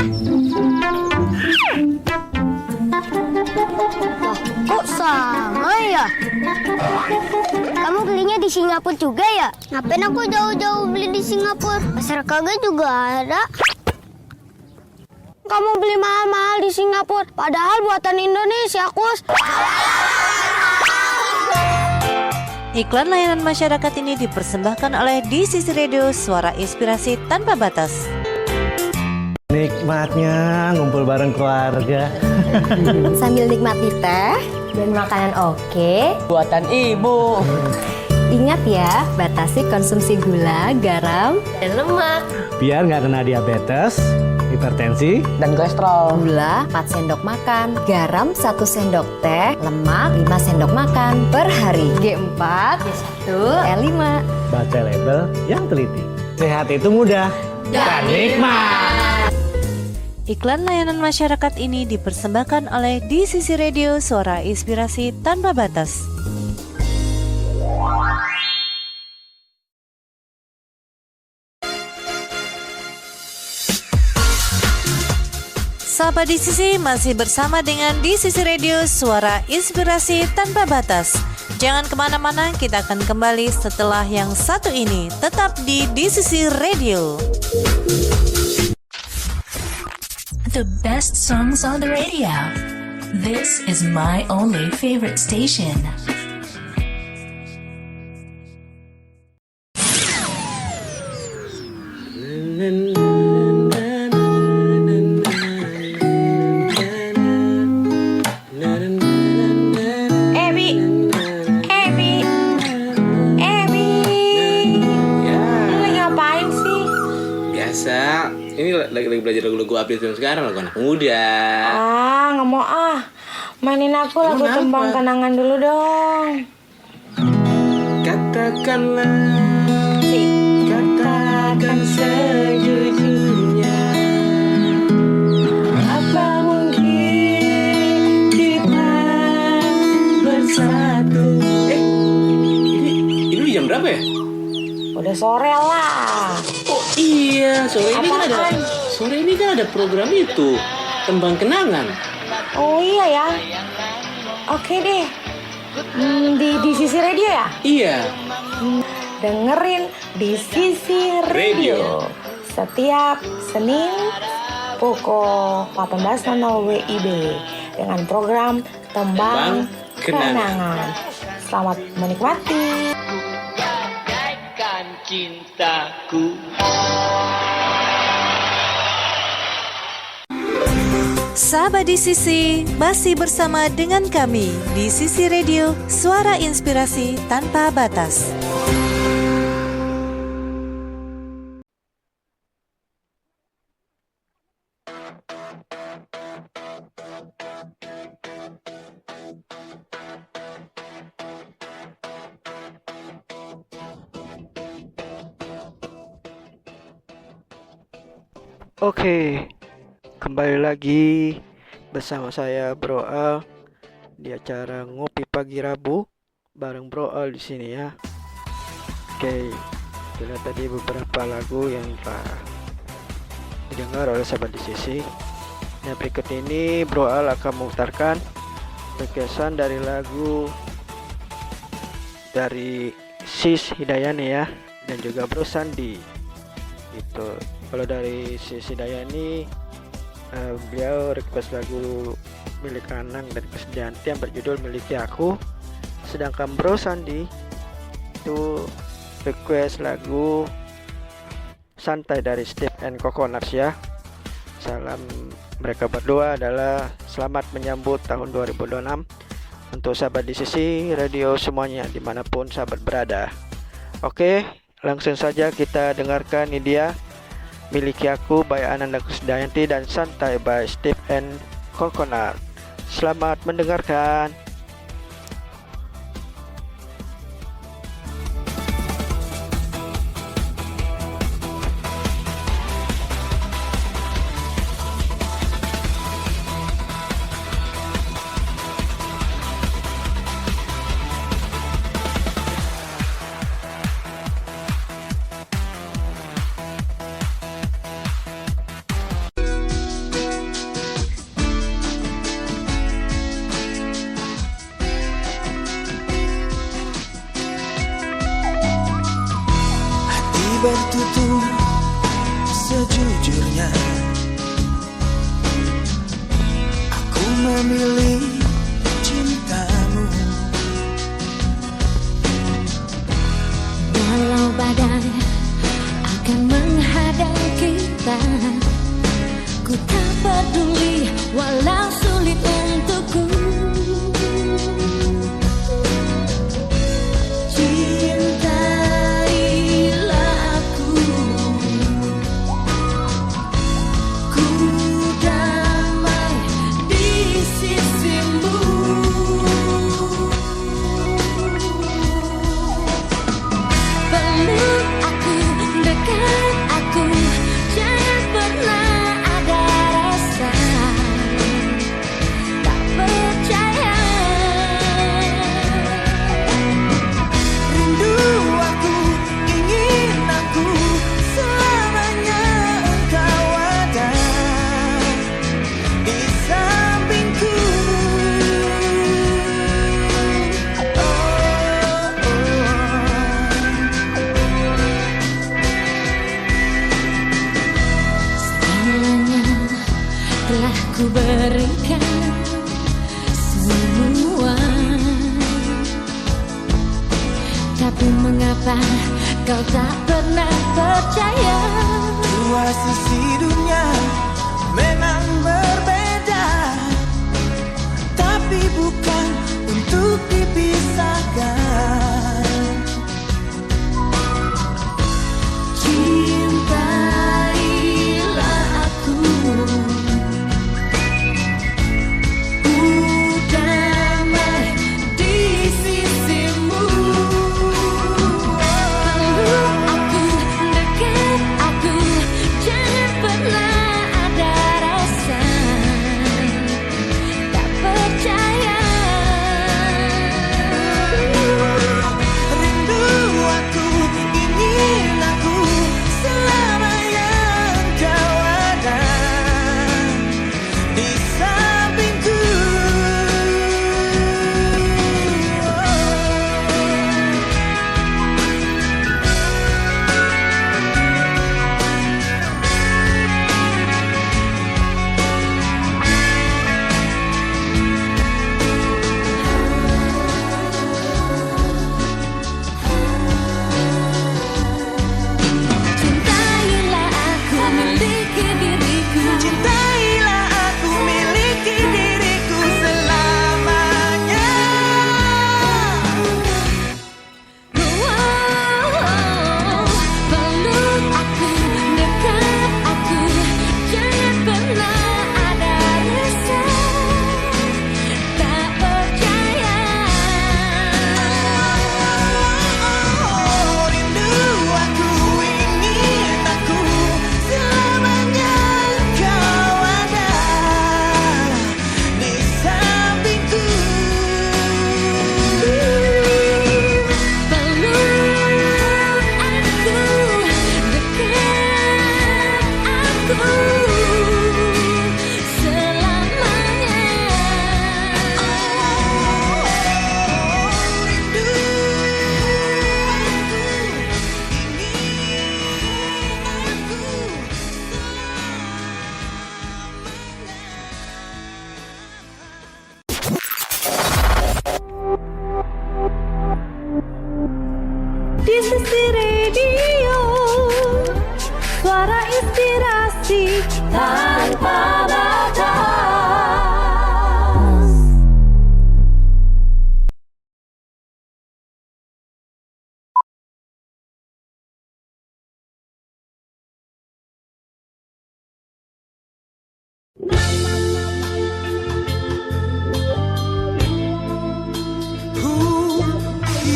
Loh, kok sama ya? Kamu belinya di Singapura juga ya? Ngapain aku jauh-jauh beli di Singapura? Pasar kagak juga ada. Kamu beli mahal-mahal di Singapura, padahal buatan Indonesia, Kus. Iklan layanan masyarakat ini dipersembahkan oleh di sisi radio Suara Inspirasi Tanpa Batas. Nikmatnya ngumpul bareng keluarga. Sambil nikmati teh dan makanan oke Buatan ibu. Ingat ya, batasi konsumsi gula, garam, dan lemak. Biar nggak kena diabetes, hipertensi, Dan kolesterol. Gula 4 sendok makan, garam 1 sendok teh, lemak 5 sendok makan per hari. G4, G1, L5. baca label yang teliti. Sehat itu mudah dan nikmat. Iklan layanan masyarakat ini dipersembahkan oleh di sisi radio Suara Inspirasi Tanpa Batas. Sahabat di sisi masih bersama dengan di sisi radio Suara Inspirasi Tanpa Batas. Jangan kemana-mana, kita akan kembali setelah yang satu ini. Tetap di sisi radio. The best songs on the radio. This is my only favorite station. Ini lagi belajar lagu-lagu update film sekarang, lagu anak muda. Nggak mau mainin aku lagu Tembang Kenangan dulu dong. Katakan sejujurnya, apa mungkin kita bersatu? Ini jam berapa ya? Udah sore lah. Oh iya, sore ini kan ada program itu, Tembang Kenangan. Oh iya ya. Oke deh. Di Sisi Radio ya? Iya. Dengerin di Sisi Radio. Setiap Senin pukul 18.00 WIB dengan program Tembang Kenangan. Selamat menikmati. Cintaku. Sahabat di Sisi, masih bersama dengan kami di Sisi Radio, suara inspirasi tanpa batas. Oke, kembali lagi bersama saya Bro Al di acara Ngopi Pagi Rabu bareng Bro Al di sini ya. Oke, kita tadi beberapa lagu yang telah didengar oleh sahabat di Sisi. Nah, berikut ini Bro Al akan memutarkan requestan dari lagu dari Sis Hidayani ya, dan juga Bro Sandi. Gitu. Kalau dari Sis Hidayani, beliau request lagu milik Anang dan Krisdayanti yang berjudul Miliki Aku. Sedangkan Bro Sandi itu request lagu Santai dari Steve and Coconuts ya. Salam mereka berdua adalah selamat menyambut tahun 2026 untuk sahabat di Sisi Radio semuanya dimanapun sahabat berada. Oke, langsung saja kita dengarkan ini dia Miliki Aku by Ananda Krisdayanti dan Santai by Steve and Coconut. Selamat mendengarkan. Bertutur sejujurnya, aku memilih cintamu. Walau badai akan menghadang kita, ku tak peduli walau sulit untukku. Ku berikan semua, tapi mengapa kau tak pernah percaya? Dua sisi dunia memang berbeda, tapi bukan untuk dipisahkan. Cintailah di sisi radio, suara inspirasi tanpa batas.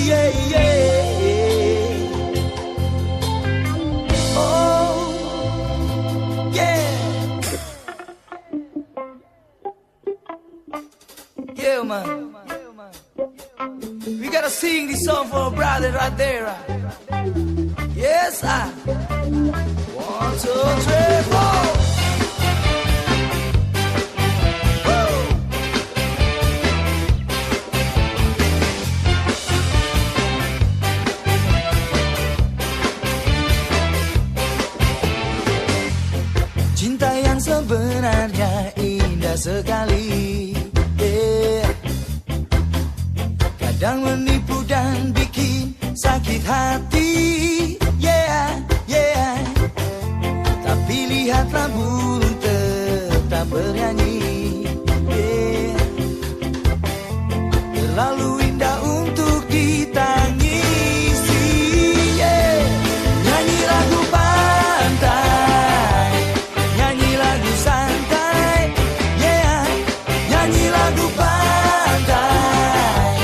Yeah, yeah. Oh, yeah. Yeah, man. We gotta sing this song for a brother right there. Right? Yes, I. 1, 2, 3, 4. Cinta yang sebenarnya indah sekali, yeah. Kadang menipu dan bikin sakit hati, yeah, yeah. Tapi lihatlah burung tetap bernyanyi, yeah. Terlalu indah untuk ditangisi, yeah. Nyanyi lagu pantai, santai, yeah. Nyanyi lagu pantai,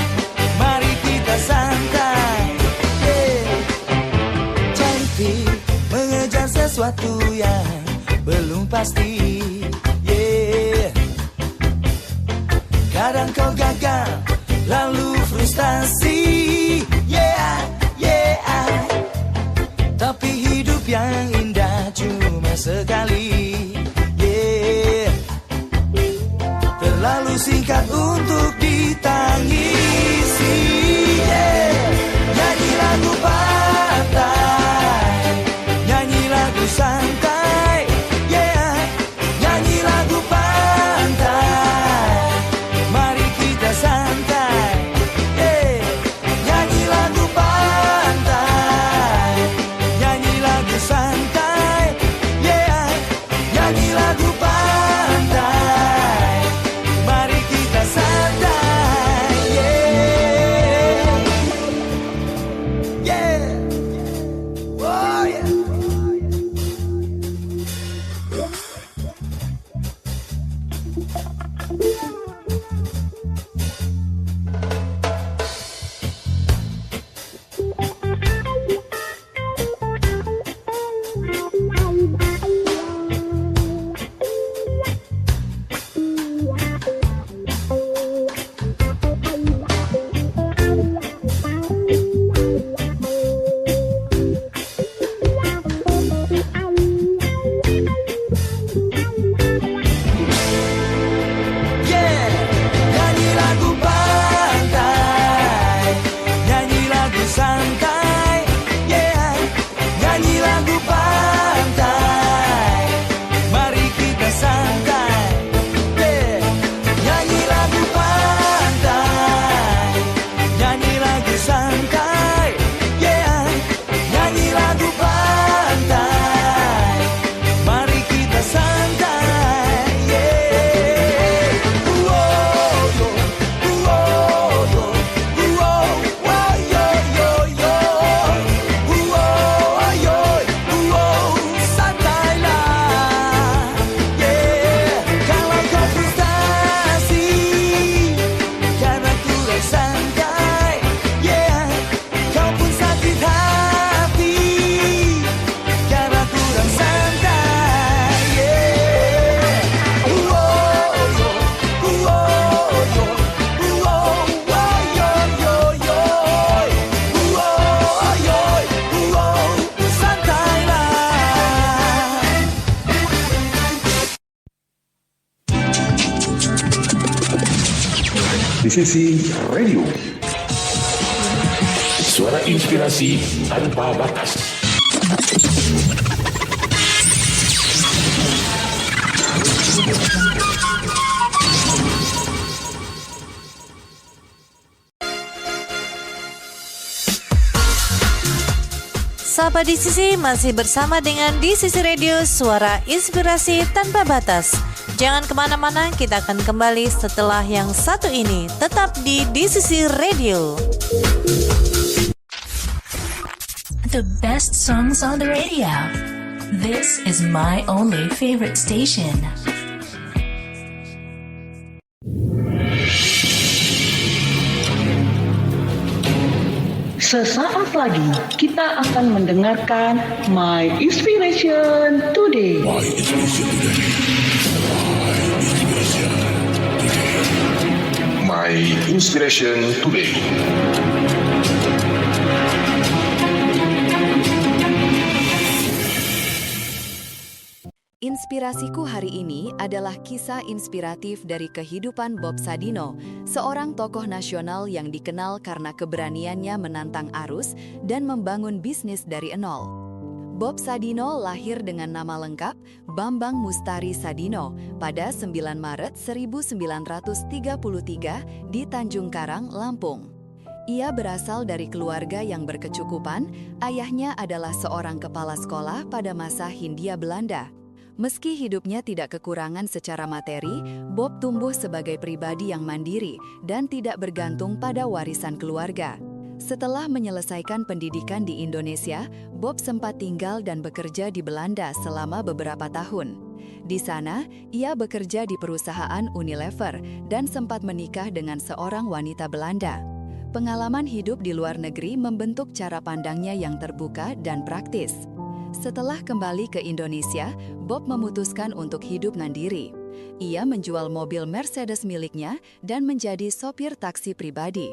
mari kita santai, yeah. Cantik mengejar sesuatu yang belum pasti, yeah. Kadang kau gagal lalu frustasi, yeah, yeah. Tapi hidup yang indah cuma sekali, terlalu singkat untuk ditangisi, yeah. Nyanyi lagu pantai, nyanyi lagu santai, yeah. Nyanyi lagu pantai, mari kita santai, yeah. Nyanyi lagu pantai, nyanyi lagu santai, yeah. Nyanyi lagu pantai, mari kita santai, yeah, yeah, oh yeah. Sisi Radio, suara inspirasi tanpa batas. Sahabat di sisi masih bersama dengan di sisi radio Suara Inspirasi Tanpa Batas. Jangan kemana-mana, kita akan kembali setelah yang satu ini. Tetap di sisi radio. The best songs on the radio. This is my only favorite station. Sesaat lagi kita akan mendengarkan My Inspiration Today. My Inspiration Today. Inspirasiku hari ini adalah kisah inspiratif dari kehidupan Bob Sadino, seorang tokoh nasional yang dikenal karena keberaniannya menantang arus dan membangun bisnis dari nol. Bob Sadino lahir dengan nama lengkap Bambang Mustari Sadino pada 9 Maret 1933 di Tanjung Karang, Lampung. Ia berasal dari keluarga yang berkecukupan, ayahnya adalah seorang kepala sekolah pada masa Hindia Belanda. Meski hidupnya tidak kekurangan secara materi, Bob tumbuh sebagai pribadi yang mandiri dan tidak bergantung pada warisan keluarga. Setelah menyelesaikan pendidikan di Indonesia, Bob sempat tinggal dan bekerja di Belanda selama beberapa tahun. Di sana, ia bekerja di perusahaan Unilever dan sempat menikah dengan seorang wanita Belanda. Pengalaman hidup di luar negeri membentuk cara pandangnya yang terbuka dan praktis. Setelah kembali ke Indonesia, Bob memutuskan untuk hidup mandiri. Ia menjual mobil Mercedes miliknya dan menjadi sopir taksi pribadi.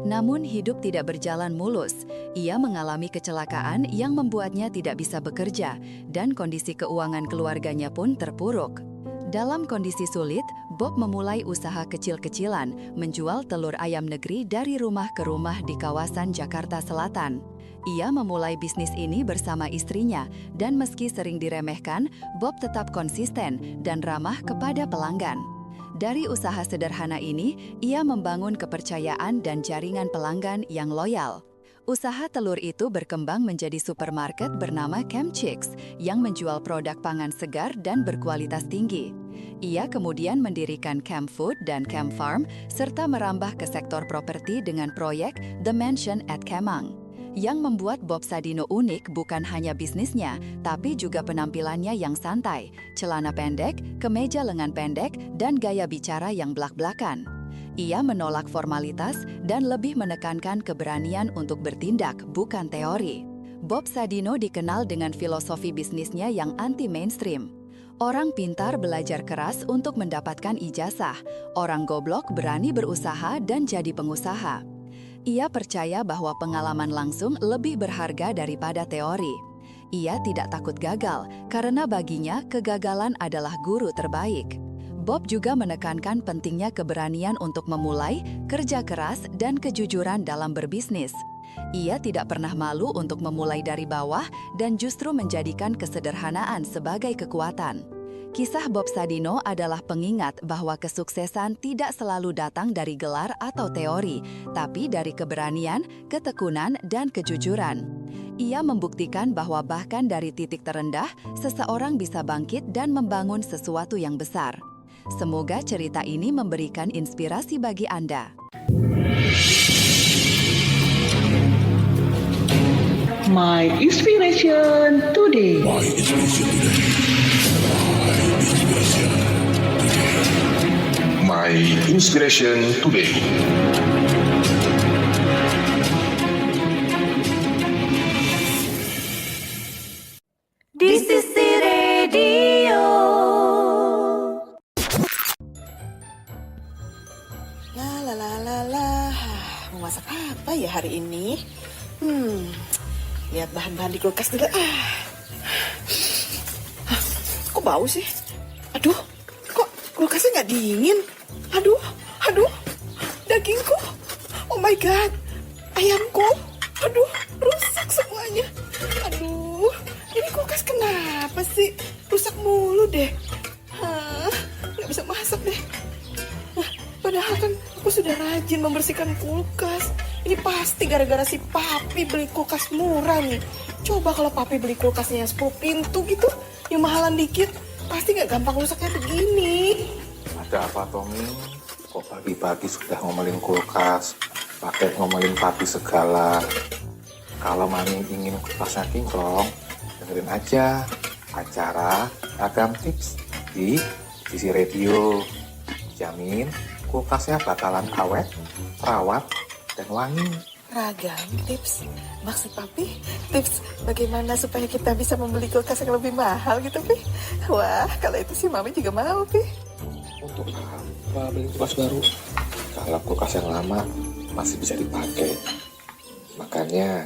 Namun hidup tidak berjalan mulus. Ia mengalami kecelakaan yang membuatnya tidak bisa bekerja dan kondisi keuangan keluarganya pun terpuruk. Dalam kondisi sulit, Bob memulai usaha kecil-kecilan, menjual telur ayam negeri dari rumah ke rumah di kawasan Jakarta Selatan. Ia memulai bisnis ini bersama istrinya, dan meski sering diremehkan, Bob tetap konsisten dan ramah kepada pelanggan. Dari usaha sederhana ini, ia membangun kepercayaan dan jaringan pelanggan yang loyal. Usaha telur itu berkembang menjadi supermarket bernama Camp Chicks yang menjual produk pangan segar dan berkualitas tinggi. Ia kemudian mendirikan Camp Food dan Camp Farm, serta merambah ke sektor properti dengan proyek The Mansion at Kemang. Yang membuat Bob Sadino unik bukan hanya bisnisnya, tapi juga penampilannya yang santai, celana pendek, kemeja lengan pendek, dan gaya bicara yang blak-blakan. Ia menolak formalitas dan lebih menekankan keberanian untuk bertindak, bukan teori. Bob Sadino dikenal dengan filosofi bisnisnya yang anti-mainstream. Orang pintar belajar keras untuk mendapatkan ijazah, orang goblok berani berusaha dan jadi pengusaha. Ia percaya bahwa pengalaman langsung lebih berharga daripada teori. Ia tidak takut gagal, karena baginya kegagalan adalah guru terbaik. Bob juga menekankan pentingnya keberanian untuk memulai, kerja keras, dan kejujuran dalam berbisnis. Ia tidak pernah malu untuk memulai dari bawah dan justru menjadikan kesederhanaan sebagai kekuatan. Kisah Bob Sadino adalah pengingat bahwa kesuksesan tidak selalu datang dari gelar atau teori, tapi dari keberanian, ketekunan, dan kejujuran. Ia membuktikan bahwa bahkan dari titik terendah, seseorang bisa bangkit dan membangun sesuatu yang besar. Semoga cerita ini memberikan inspirasi bagi Anda. My Inspiration Today. My Inspiration Today. Di sisi radio. Mau masak apa ya hari ini? Lihat bahan-bahan di kulkas dulu. Kok bau sih? Aduh, kok kulkasnya nggak dingin? Aduh, dagingku. Oh my god, ayamku. Aduh, rusak semuanya. Aduh, ini kulkas kenapa sih? Rusak mulu deh. Nggak bisa masak deh. Padahal kan aku sudah rajin membersihkan kulkas. Ini pasti gara-gara si papi beli kulkas murah nih. Coba kalau papi beli kulkasnya yang 10 pintu gitu, yang mahalan dikit, pasti nggak gampang rusaknya begini. Ada apa, Tommy? Kok pagi-pagi sudah ngomelin kulkas, pakai ngomelin papi segala. Kalau mami ingin kulkasnya kinclong, dengerin aja acara Ragam Tips di Sisi Radio. Jamin kulkasnya bakalan awet, terawat, dan wangi. Ragam tips, maksud papi tips bagaimana supaya kita bisa membeli kulkas yang lebih mahal gitu, Pi? Wah, kalau itu sih mami juga mau, Pi. Untuk apa beli kulkas baru? Kalau kulkas yang lama masih bisa dipakai. Makanya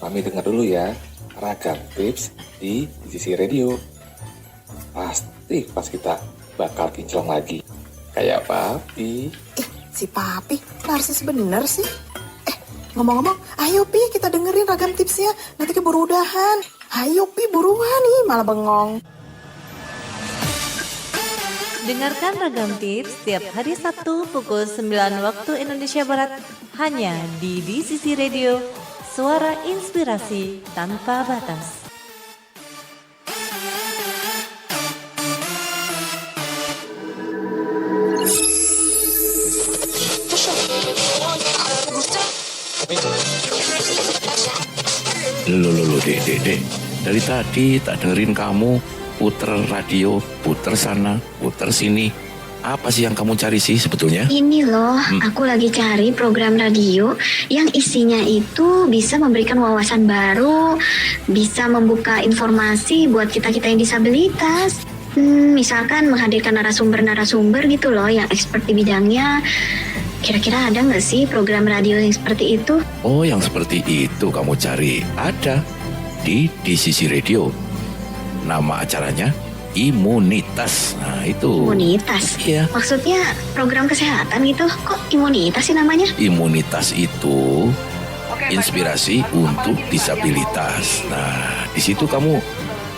mami dengar dulu ya Ragam Tips di Sisi Radio. Pasti pas kita bakal kinclong lagi kayak papi. Si papi narsis bener sih. Ngomong-ngomong, ayo Pi kita dengerin Ragam Tipsnya, nanti keburu udahan. Ayo Pi buruan nih, malah bengong. Dengarkan Ragam Tips setiap hari Sabtu pukul 9 waktu Indonesia Barat hanya di Sisi Radio, suara inspirasi tanpa batas. Loh, dek. Dari tadi tak dengerin kamu puter radio, puter sana, puter sini. Apa sih yang kamu cari sih sebetulnya? Ini loh, aku lagi cari program radio yang isinya itu bisa memberikan wawasan baru, bisa membuka informasi buat kita-kita yang disabilitas. Misalkan menghadirkan narasumber-narasumber gitu loh yang expert di bidangnya. Kira-kira ada nggak sih program radio yang seperti itu? Oh, yang seperti itu kamu cari. Ada di Sisi Radio. Nama acaranya Imunitas. Nah, itu. Imunitas? Iya. Maksudnya program kesehatan gitu? Kok imunitas sih namanya? Imunitas itu inspirasi untuk disabilitas. Nah, di situ kamu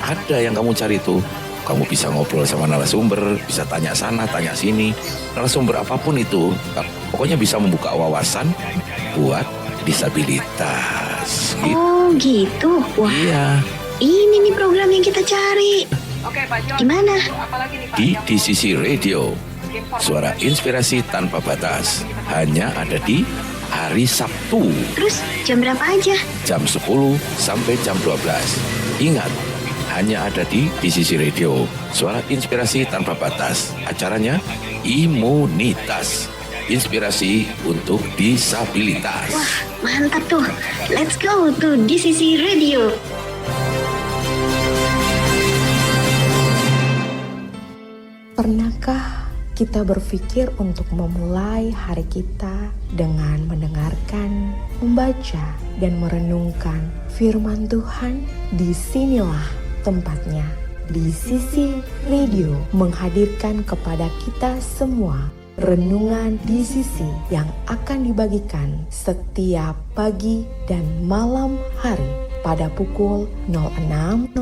ada yang kamu cari tuh. Kamu bisa ngobrol sama narasumber, bisa tanya sana, tanya sini. Narasumber apapun itu, pokoknya bisa membuka wawasan buat disabilitas. Gitu. Oh gitu, wah. Iya. Ini nih program yang kita cari. Gimana? Di Sisi Radio, suara inspirasi tanpa batas. Hanya ada di hari Sabtu. Terus jam berapa aja? Jam 10 sampai jam 12. Ingat, hanya ada di Sisi Radio, suara inspirasi tanpa batas. Acaranya Imunitas, inspirasi untuk disabilitas. Wah, mantap tuh. Let's go to di Sisi Radio. Pernahkah kita berpikir untuk memulai hari kita dengan mendengarkan, membaca, dan merenungkan firman Tuhan? Disinilah tempatnya. Di Sisi Radio menghadirkan kepada kita semua renungan di sisi yang akan dibagikan setiap pagi dan malam hari pada pukul 06.00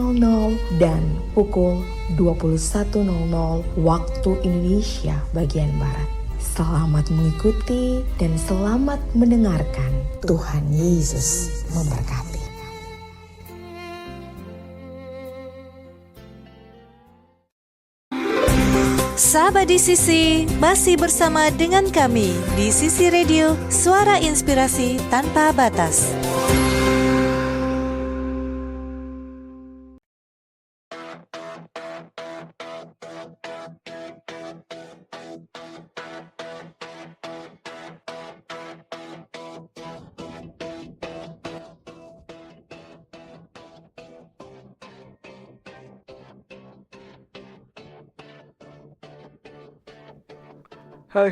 dan pukul 21.00 waktu Indonesia bagian Barat. Selamat mengikuti dan selamat mendengarkan. Tuhan Yesus memberkati. Sahabat di Sisi, masih bersama dengan kami di Sisi Radio, suara inspirasi tanpa batas. Hai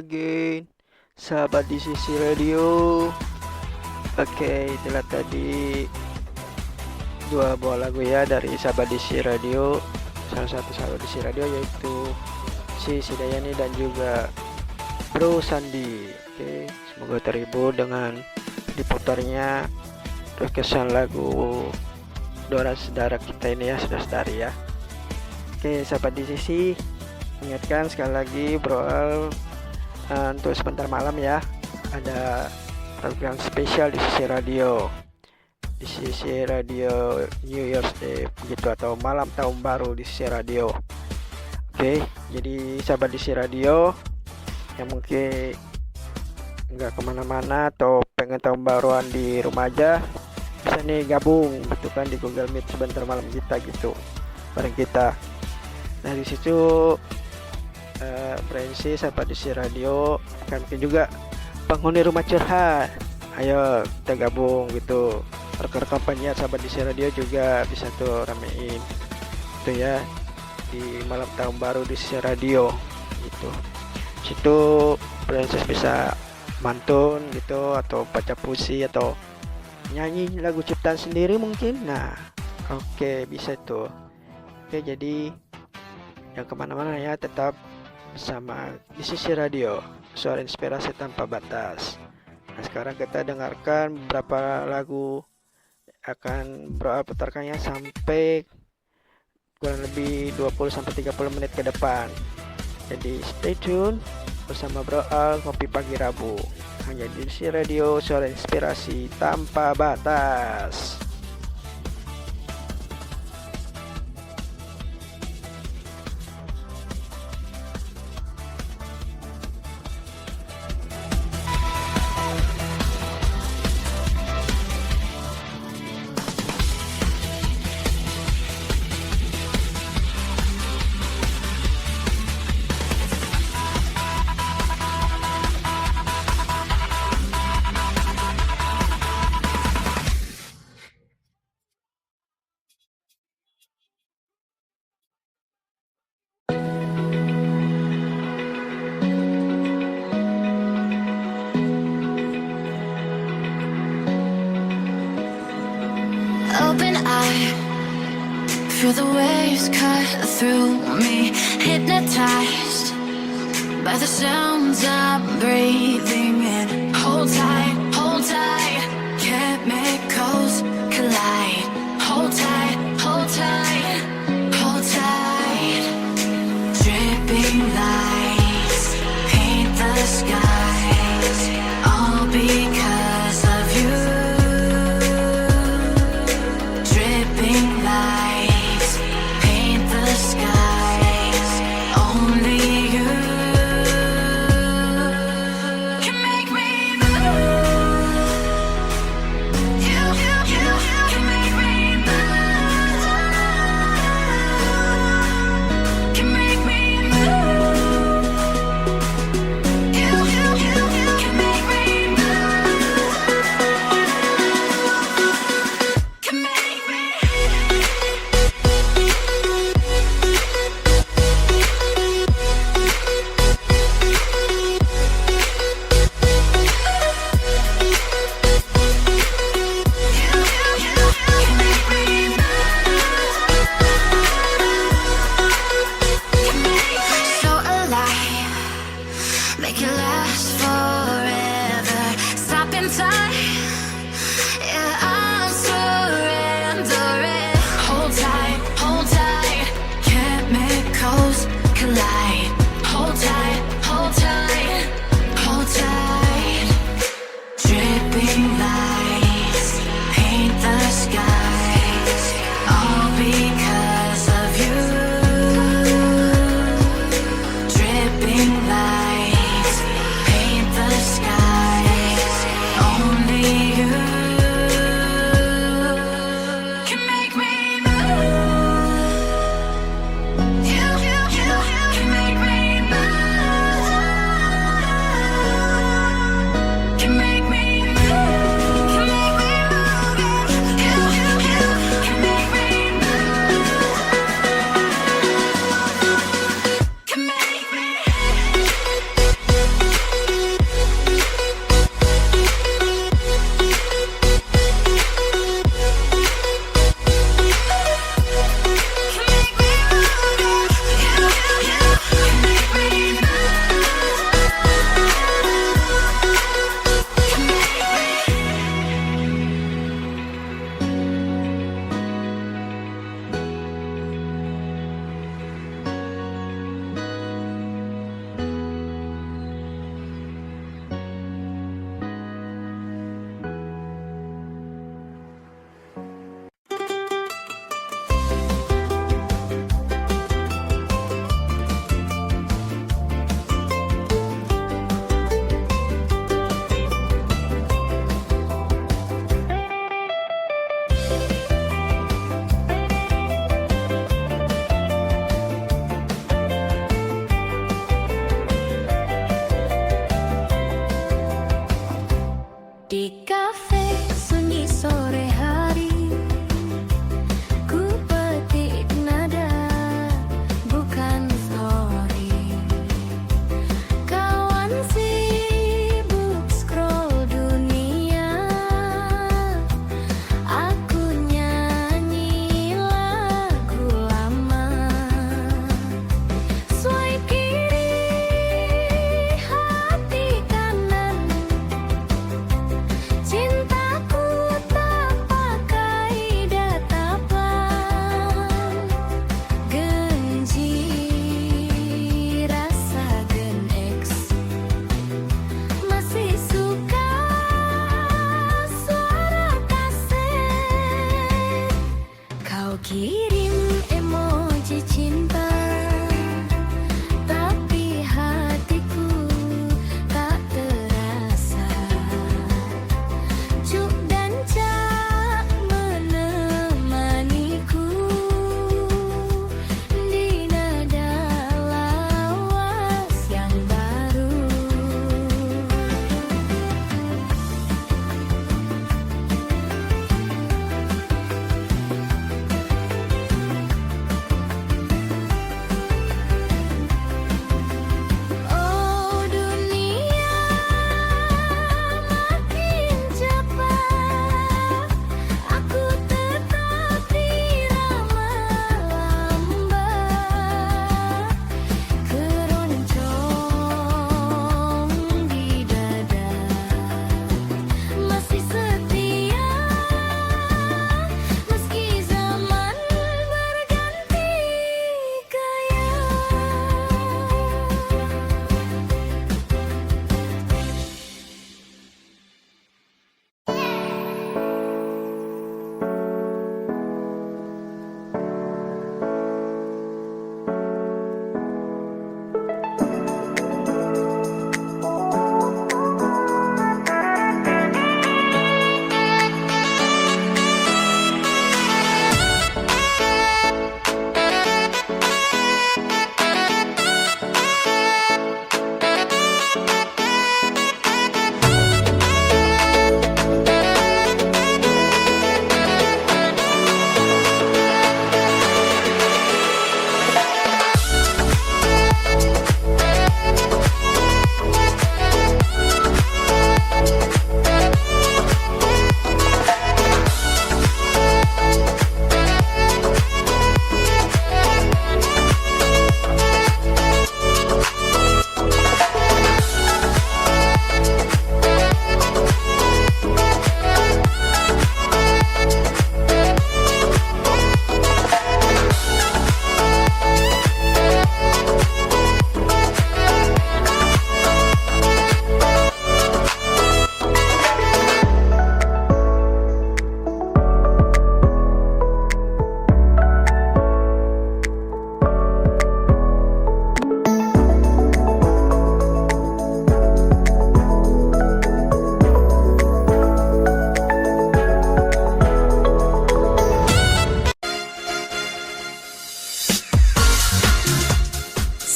again, sahabat di Sisi Radio. Oke, itulah tadi dua buah lagu ya dari sahabat di Sisi Radio. Salah satu sahabat di Sisi Radio yaitu si Sidayani dan juga Bro Sandi. Oke, semoga terhibur dengan diputarnya berkesan lagu Dora saudara kita ini ya, saudara-saudari ya. Oke, sahabat di Sisi, ingatkan sekali lagi Bro Al, untuk sebentar malam ya ada program spesial di Sisi Radio. di sisi radio New Year's Eve gitu, atau malam tahun baru di sisi radio. Oke, jadi sahabat di sisi radio yang mungkin nggak kemana-mana atau pengen tahun baruan di rumah aja, bisa nih gabung gitu kan di Google Meet sebentar malam kita gitu bareng kita. Nah di situ Prensi sahabat di sisi radio kan juga penghuni rumah curhat, ayo kita gabung gitu. Rekan-rekan penyiar sahabat di sisi radio juga bisa tuh ramein itu ya di malam tahun baru di sisi radio gitu. Situ Princess bisa mantun gitu, atau baca puisi, atau nyanyi lagu ciptaan sendiri mungkin. Nah oke, bisa tuh. Oke, jadi yang kemana-mana ya, tetap bersama di sisi radio, suara inspirasi tanpa batas. Nah sekarang kita dengarkan beberapa lagu, akan Bro Al putarkannya sampai kurang lebih 20-30 menit ke depan. Jadi stay tune bersama Bro Al Ngopi Pagi Rabu, hanya di sisi radio, suara inspirasi tanpa batas. Open eye, feel the waves cut through me, hypnotized by the sounds I'm breathing in. Hold tight, chemicals collide. Hold tight, hold tight, hold tight. Dripping lights paint the skies, all because of you. Dripping lights paint the skies, only you can make me move.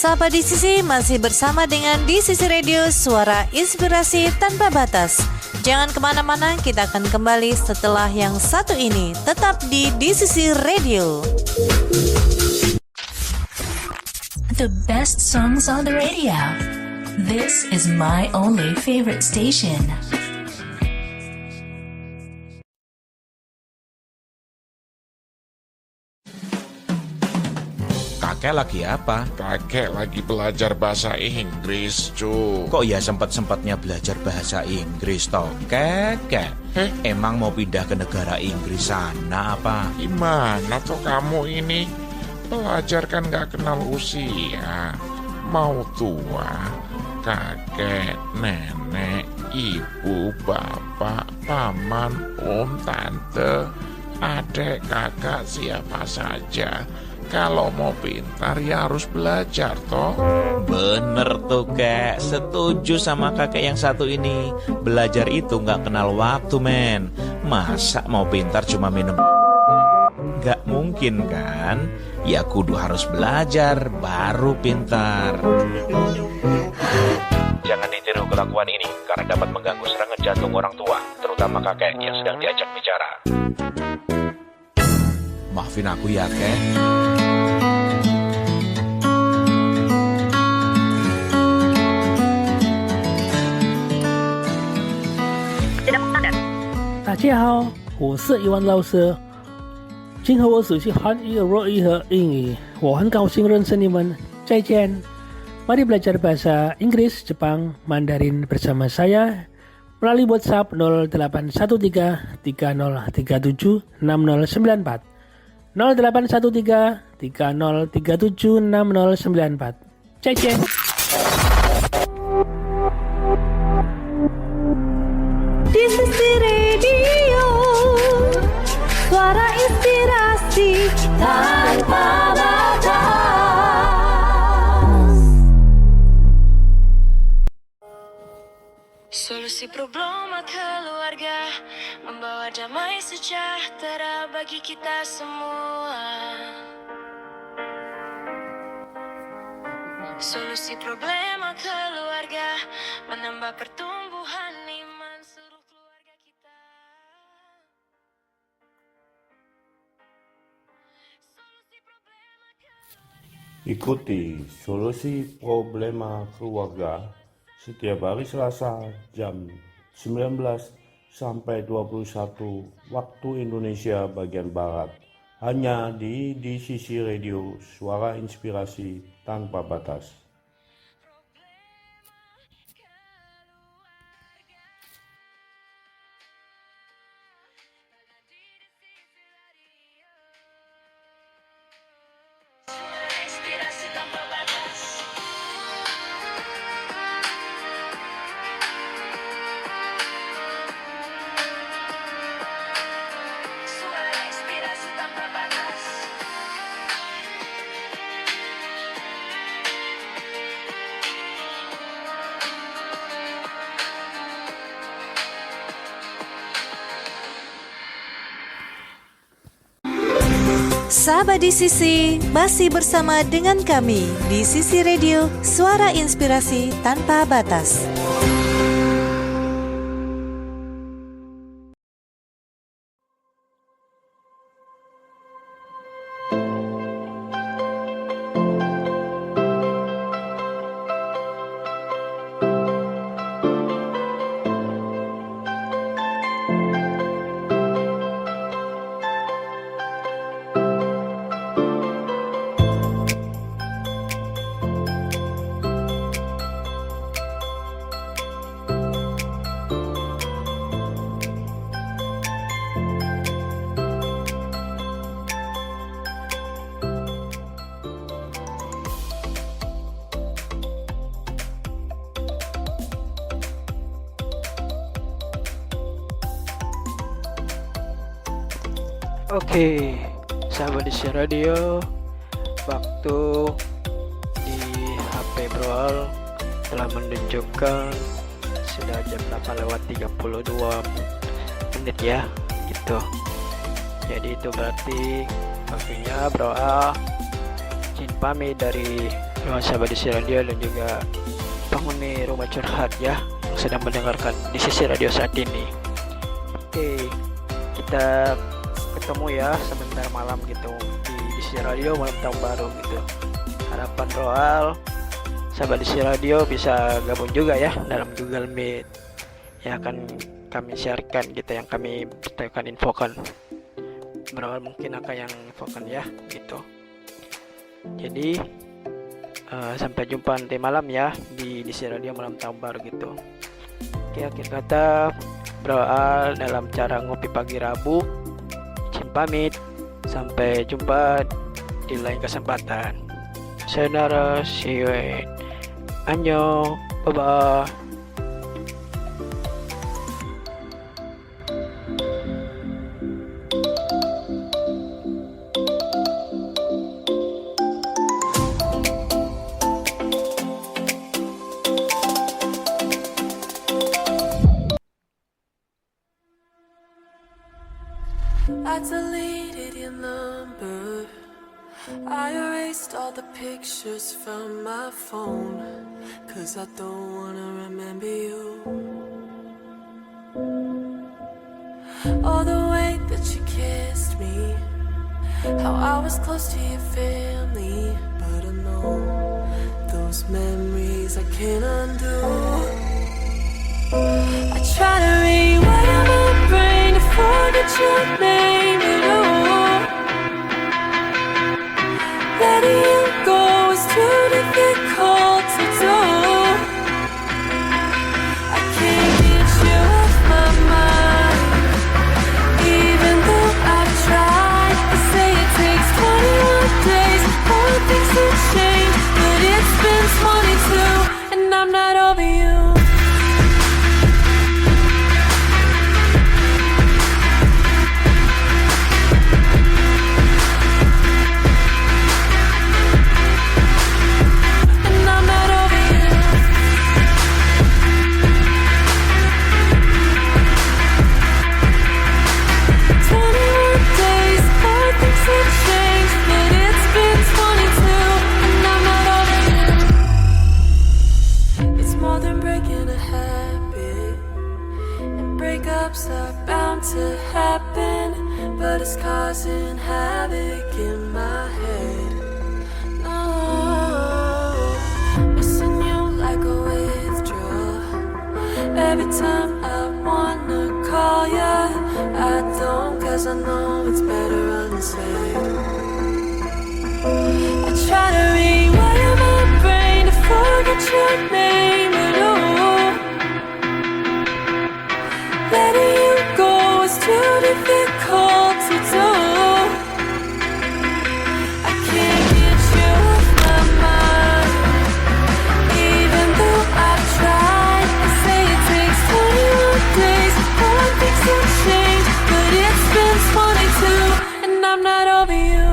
Sahabat di sisi masih bersama dengan di sisi radio Suara Inspirasi Tanpa Batas. Jangan kemana-mana, kita akan kembali setelah yang satu ini. Tetap di sisi radio. The best songs on the radio. This is my only favorite station. Kakek lagi apa? Kakek lagi belajar bahasa Inggris, cu. Kok ya sempat-sempatnya belajar bahasa Inggris toh? Kakek, emang mau pindah ke negara Inggris sana apa? Gimana tuh kamu ini? Belajar kan gak kenal usia. Mau tua, kakek, nenek, ibu, bapak, paman, om, tante, adik, kakak, siapa saja. Kalau mau pintar ya harus belajar toh. Bener tuh kek, setuju sama kakek yang satu ini. Belajar itu gak kenal waktu men. Masa mau pintar cuma minum? Gak mungkin kan? Ya kudu harus belajar baru pintar. Jangan ditiru kelakuan ini karena dapat mengganggu serangan jantung orang tua, terutama kakek yang sedang diajak bicara. Maafin aku ya kek. Dajiahao, 我是一万老师。今后我学习韩语、日语和英语，我很高兴认识你们。再见。Mari belajar bahasa Inggris, Jepang, Mandarin bersama saya melalui WhatsApp 0813 3037 6094. 0813 3037 6094. 再见。Di sisi radio Suara Inspirasi Tanpa Batas. Solusi problema keluarga, membawa damai sejahtera bagi kita semua. Solusi problema keluarga, menambah pertumbuhan iman seluruh keluarga kita. Ikuti Solusi Problema Keluarga setiap hari Selasa jam 19 sampai 21 waktu Indonesia bagian Barat, hanya di sisi radio Suara Inspirasi Tanpa Batas. Sahabat di sisi masih bersama dengan kami di sisi radio Suara Inspirasi Tanpa Batas. Oke, sahabat di radio, waktu di HP Broal telah menunjukkan sudah jam 8:32 menit ya, gitu. Jadi itu berarti waktunya Broal izin pamit dari Lewat sahabat DC Radio dan juga penghuni rumah curhat ya yang sedang mendengarkan di sisi radio saat ini. Oke, kita ketemu ya sebentar malam gitu di sisi radio malam tahun baru gitu. Harapan Roal sahabat DC Radio bisa gabung juga ya dalam Google Meet yang akan kami sharekan gitu, yang kami akan infokan. Berawal mungkin akan yang infokan ya gitu. Jadi sampai jumpa nanti malam ya di DC Radio malam tahun baru gitu. Oke, akhir kata berawal dalam cara ngopi pagi Rabu. Izin pamit. Sampai jumpa di lain kesempatan. Sayonara, see you. Annyeong, bye bye. I deleted your number. I erased all the pictures from my phone, 'cause I don't wanna remember you. All the way that you kissed me, how I was close to your family, but I know those memories I can't undo. I try to rewire my brain to forget your name, but letting you go is too difficult to do. I can't get you off my mind, even though I've tried. They say it takes 21 days for things to change, but it's been 22 and I'm not over you. Breakups are bound to happen, but it's causing havoc in my head. No, missing you like a withdrawal. Every time I wanna call ya, I don't, 'cause I know it's better unsaid. I try to rewire my brain to forget your name, but letting you go is too difficult to do. I can't get you off my mind, even though I've tried. They say it takes 21 days for things to change, but it's been 22 and I'm not over you.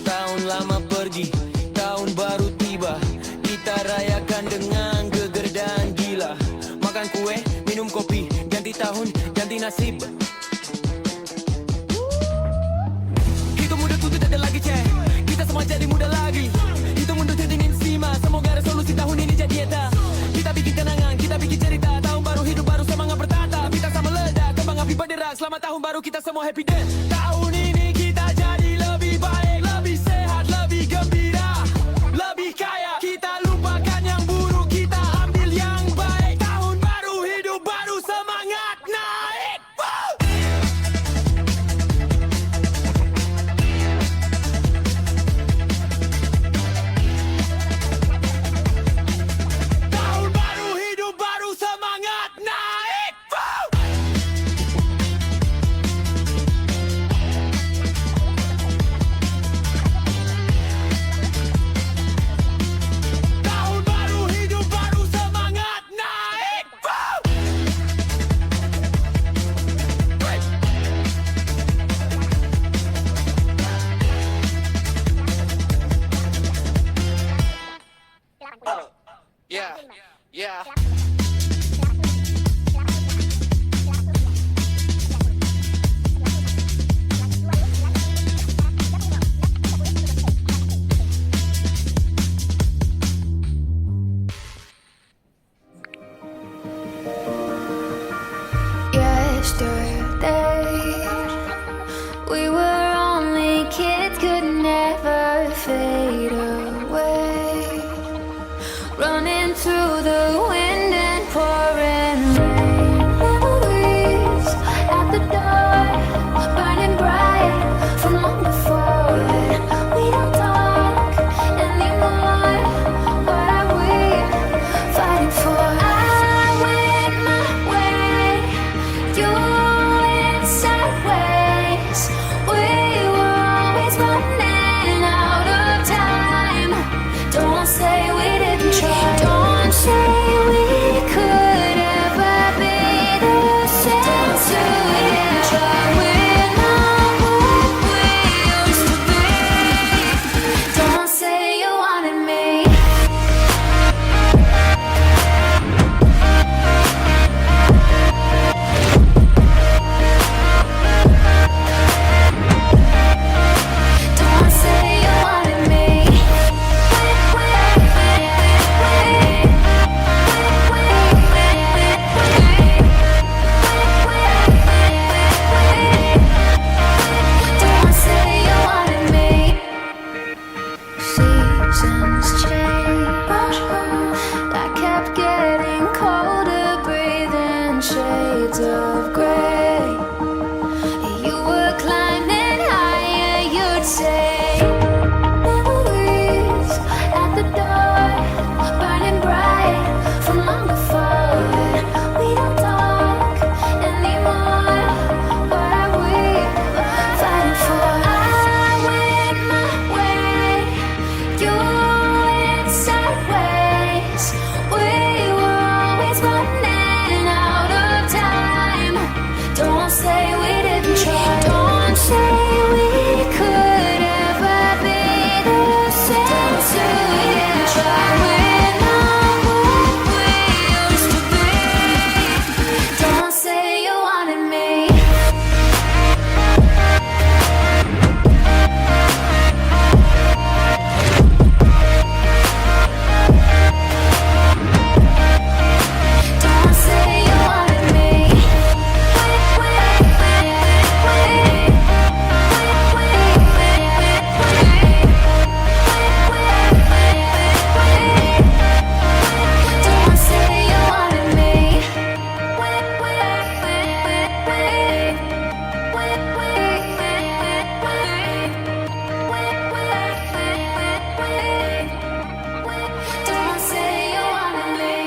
Tahun lama pergi, tahun baru tiba. Kita rayakan dengan geger dan gila. Makan kue, minum kopi. ganti tahun, ganti nasib. Hidup muda tuh tidak ada lagi cek. Kita semua jadi muda lagi. Hidup mundur jadi sima. Semoga resolusi tahun ini jadi eta. Kita bikin kenangan, kita bikin cerita. Tahun baru hidup baru semangat bertata. Kita sama ledak, kembang api berderak. Selamat tahun baru kita semua happy day. Tahun ini kita jadi lebih baik, lebih sehat, lebih gembira, lebih kaya. Kita lupakan yang buruk, kita ambil yang baik. Tahun baru hidup baru semangat naik. Woo! Tahun baru hidup baru semangat naik. Woo! Tahun baru hidup baru semangat naik. Woo! Yeah, yeah. Yesterday, we were only kids, could never fade away. Running through the wind and pouring rain. Memories at the door, burning bright from long before. We don't talk anymore. What are we fighting for? I went my way, you went sideways. We were always running out of time. Don't say we didn't try. Don't say we could ever be the same. Don't say we didn't try. We're not what we used to be. Don't say you wanted me. Don't say you wanted me. Don't say you wanted me. Seasons change. I kept getting colder, breathing shades of gray. You were climbing higher, you'd say. Memories at the door, burning bright from long before. We don't talk anymore. What are we fighting for? I went my way, you went sideways. We were always running out of time. Don't say we didn't try. Don't say we could ever be the same. Don't say we didn't try. We're not what we used to be. Don't say you wanted me. Don't say you wanted me. Don't say you wanted me. Don't say you wanted me.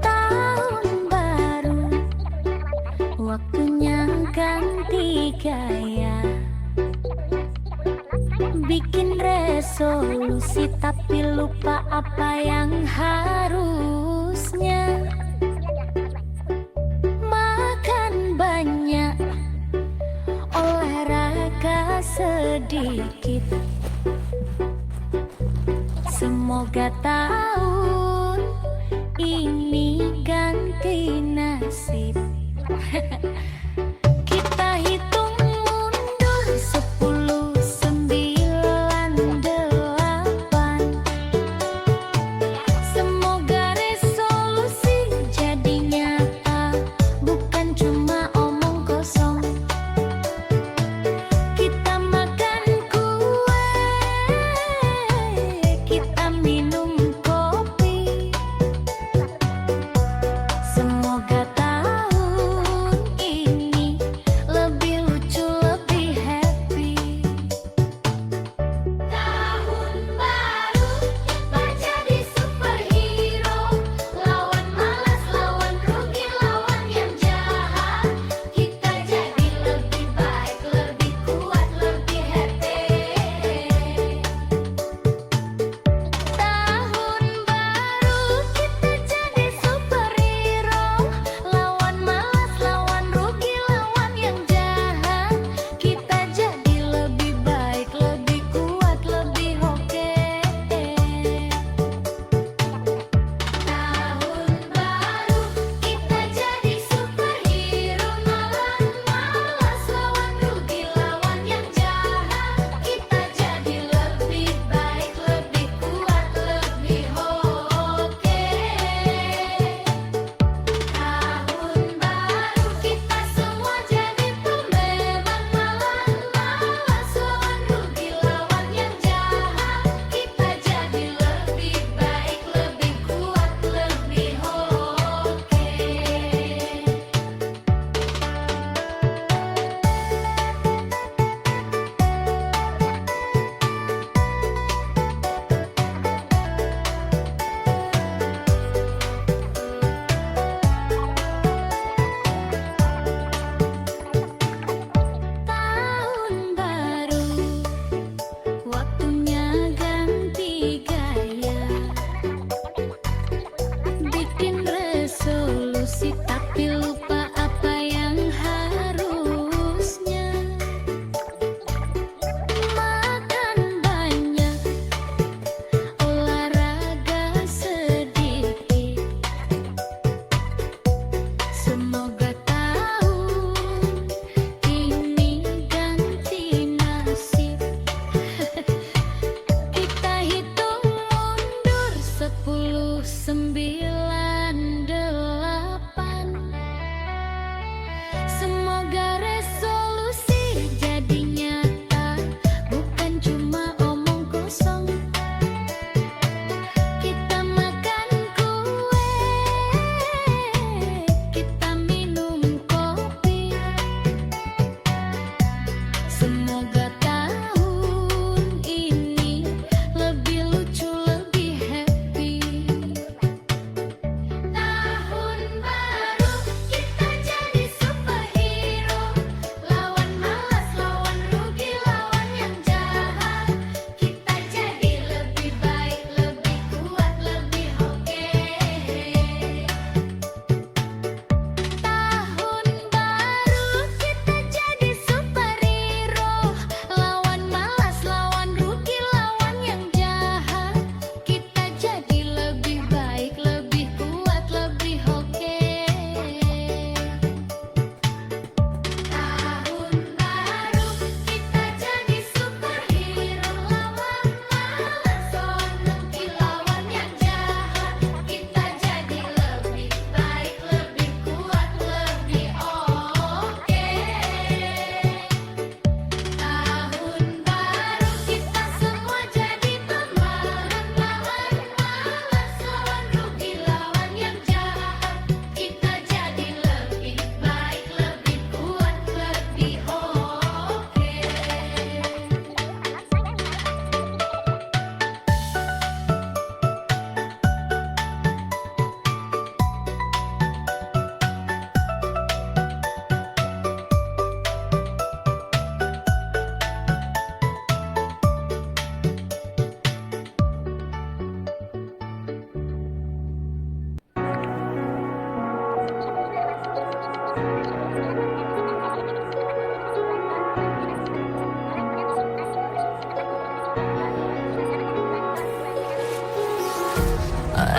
Tahun baru, waktunya ganti gaya, bikin resolusi. solusi tapi lupa apa yang harusnya. Makan banyak, olahraga sedikit. Semoga tahun ini ganti nasib. Kita hitung mundur 10, 9, 8. Semoga resolusi jadi nyata, bukan cuma omong kosong. Kita makan kue, kita minum kopi. Semoga tahun ini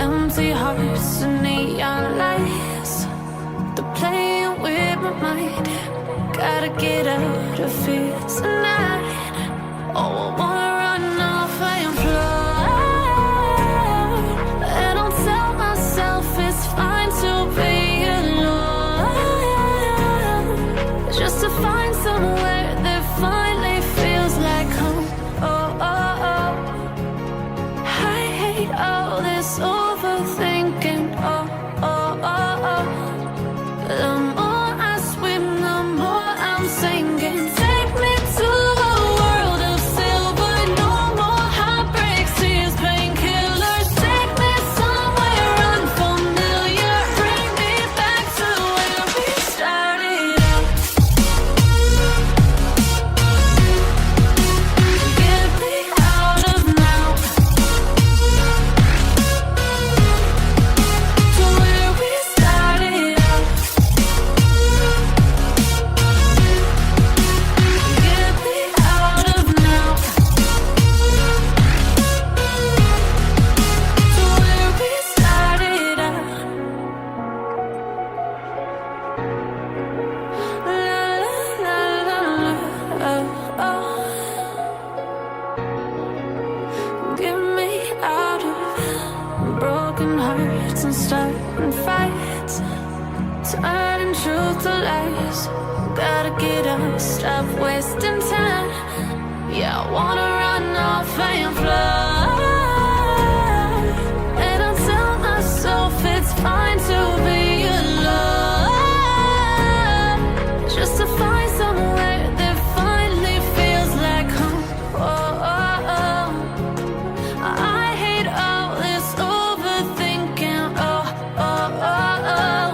empty hearts and neon lights. They're playing with my mind. Gotta get out of here tonight. Oh, I wanna run off and fly. And I'll tell myself it's fine to be alone, just to find somewhere that finally feels like home. Oh, oh, oh. I hate all this overthinking. Oh, oh, oh, oh. The more I swim, the more I'm sinking. Take me to a world of silver. No more heartbreaks, tears, painkillers. Take me somewhere unfamiliar. Bring me back to where we started out. Get me out of now. To where we started out. Get me out of now. To where we started out. La la la la la. Oh. Get me out of broken hearts and starting fights, turning truth to lies. Gotta get up, stop wasting time. Yeah, I wanna run off and fly. And I'll tell myself it's fine to be alone, just to find somewhere that finally feels like home. Oh, oh, oh. I hate all this overthinking. Oh, oh, oh, oh.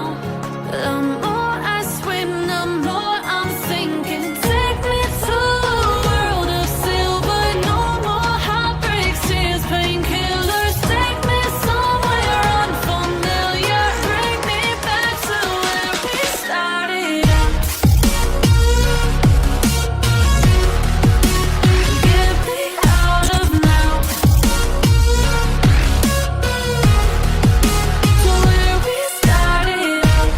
The more I swim, the more I'm sinking. Take me to a world of silver. No more heartbreaks, tears, painkillers. Take me somewhere unfamiliar. Bring me back to where we started out. Get me out of now. To where we started out.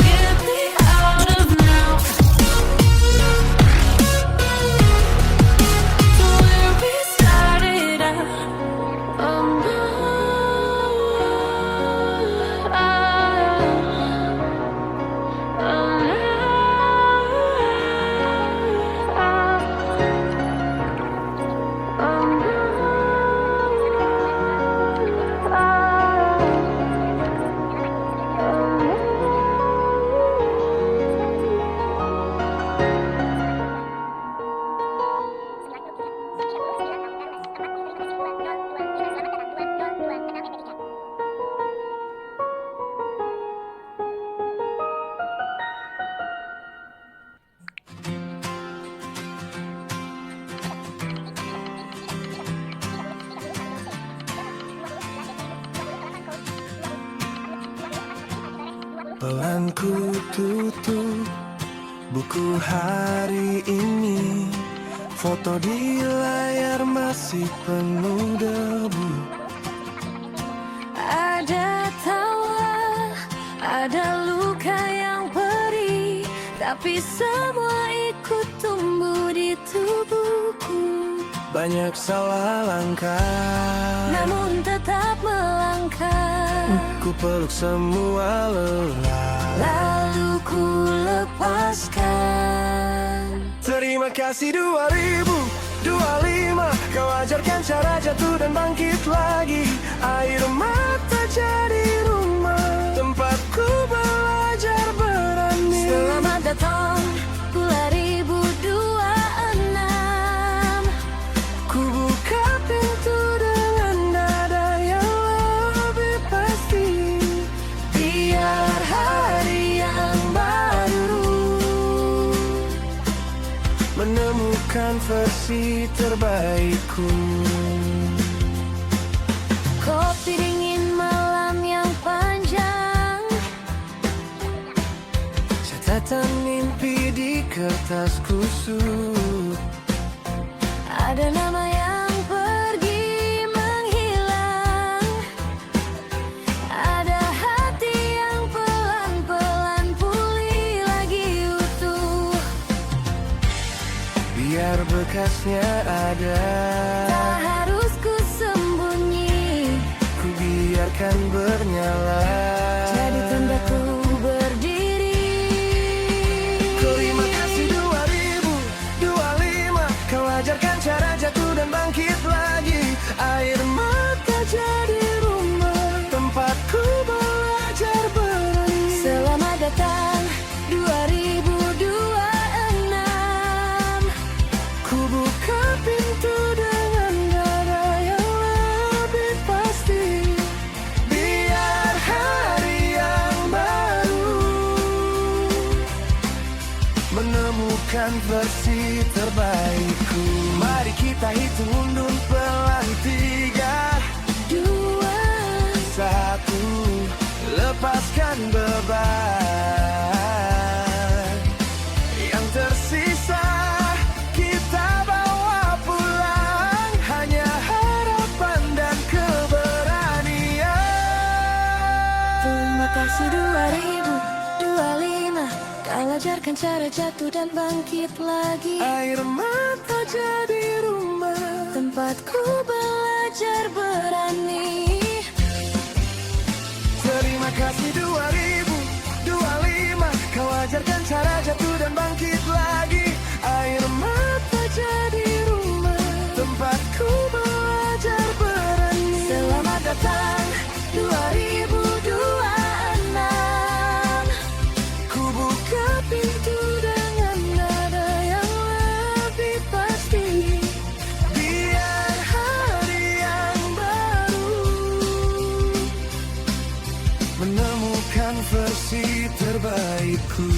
Get me out of now. To where we started out. Pelan ku tutup buku hari ini. Foto di layar masih penuh debu. Ada tawa, ada luka yang perih, tapi semua ikut tumbuh di tubuhku. Banyak salah langkah, Namun tetap melangkah. ku peluk semua lelah. Lalu ku lepaskan. Terima kasih 2025, kau ajarkan cara jatuh dan bangkit lagi. Air mata jadi rumah, tempatku belajar berani. Selamat datang bulan 2026. Ku buka pintu dengan nada yang lebih pasti. Biar hari yang baru menemukan versi terbaikku. Kopi dingin malam yang panjang, Catatan mimpi di kertas kusut. ada nama yang biar bekasnya ada. Tak harus ku sembunyi, ku biarkan bernyala. jadi tanda'ku berdiri. Terima kasih 2025, kau ajarkan cara jatuh dan bangkit lagi. Air mata jadi rumah, tempatku belajar berani. Selamat datang 2026. Ku buka pintu dengan nada yang lebih pasti. Biar hari yang baru menemukan versi terbaikku. Mari kita hitung mundur pelan. 3, 2, 1, lepaskan beban yang tersisa. Kita bawa pulang hanya harapan dan keberanian. Terima kasih 2025, kau ajarkan cara jatuh dan bangkit lagi. Air mata jadi rumah, tempatku belajar berani. Terima kasih 2025, kau ajarkan cara jatuh dan bangkit lagi. Air mata jadi rumah, tempatku belajar berani. Selamat datang 2026. Ku buka pintu dengan nada yang lebih pasti. Biar hari yang baru menemukan versi terbaikku.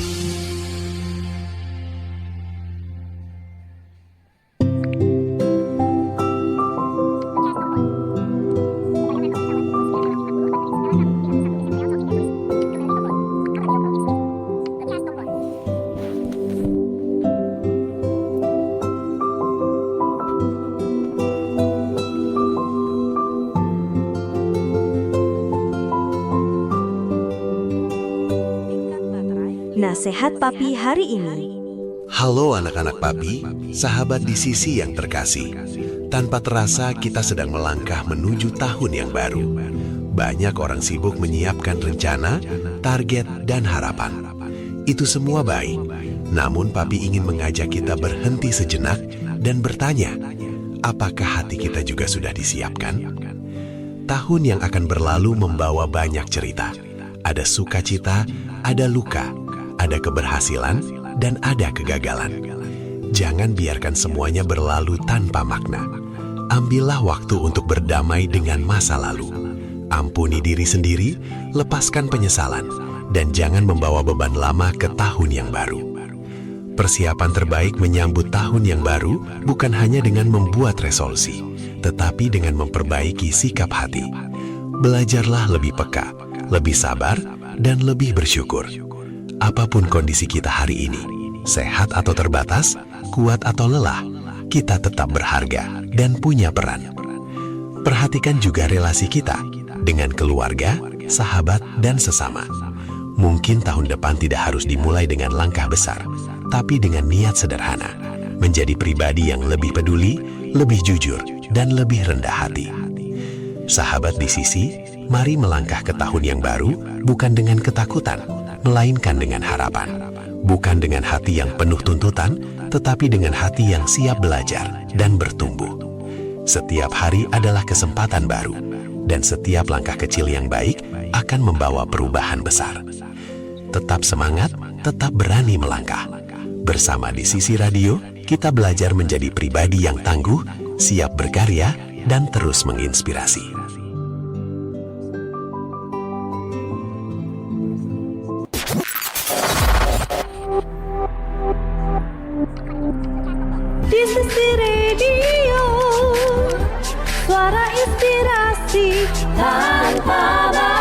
Nasihat Papi hari ini. Halo anak-anak Papi, sahabat di sisi yang terkasih. Tanpa terasa kita sedang melangkah menuju tahun yang baru. Banyak orang sibuk menyiapkan rencana, target, dan harapan. Itu semua baik. Namun Papi ingin mengajak kita berhenti sejenak dan bertanya, apakah hati kita juga sudah disiapkan? Tahun yang akan berlalu membawa banyak cerita. Ada sukacita, ada luka, ada keberhasilan, dan ada kegagalan. Jangan biarkan semuanya berlalu tanpa makna. Ambillah waktu untuk berdamai dengan masa lalu. Ampuni diri sendiri, lepaskan penyesalan, dan jangan membawa beban lama ke tahun yang baru. Persiapan terbaik menyambut tahun yang baru bukan hanya dengan membuat resolusi, tetapi dengan memperbaiki sikap hati. Belajarlah lebih peka, lebih sabar, dan lebih bersyukur. Apapun kondisi kita hari ini, sehat atau terbatas, kuat atau lelah, kita tetap berharga dan punya peran. Perhatikan juga relasi kita dengan keluarga, sahabat, dan sesama. Mungkin tahun depan tidak harus dimulai dengan langkah besar, tapi dengan niat sederhana, menjadi pribadi yang lebih peduli, lebih jujur, dan lebih rendah hati. Sahabat di sisi, mari melangkah ke tahun yang baru bukan dengan ketakutan, melainkan dengan harapan. Bukan dengan hati yang penuh tuntutan, tetapi dengan hati yang siap belajar dan bertumbuh. Setiap hari adalah kesempatan baru, dan setiap langkah kecil yang baik akan membawa perubahan besar. Tetap semangat, tetap berani melangkah. Bersama di Sisi Radio, kita belajar menjadi pribadi yang tangguh, siap berkarya, dan terus menginspirasi. Di Sisi Radio, suara inspirasi tanpa batas.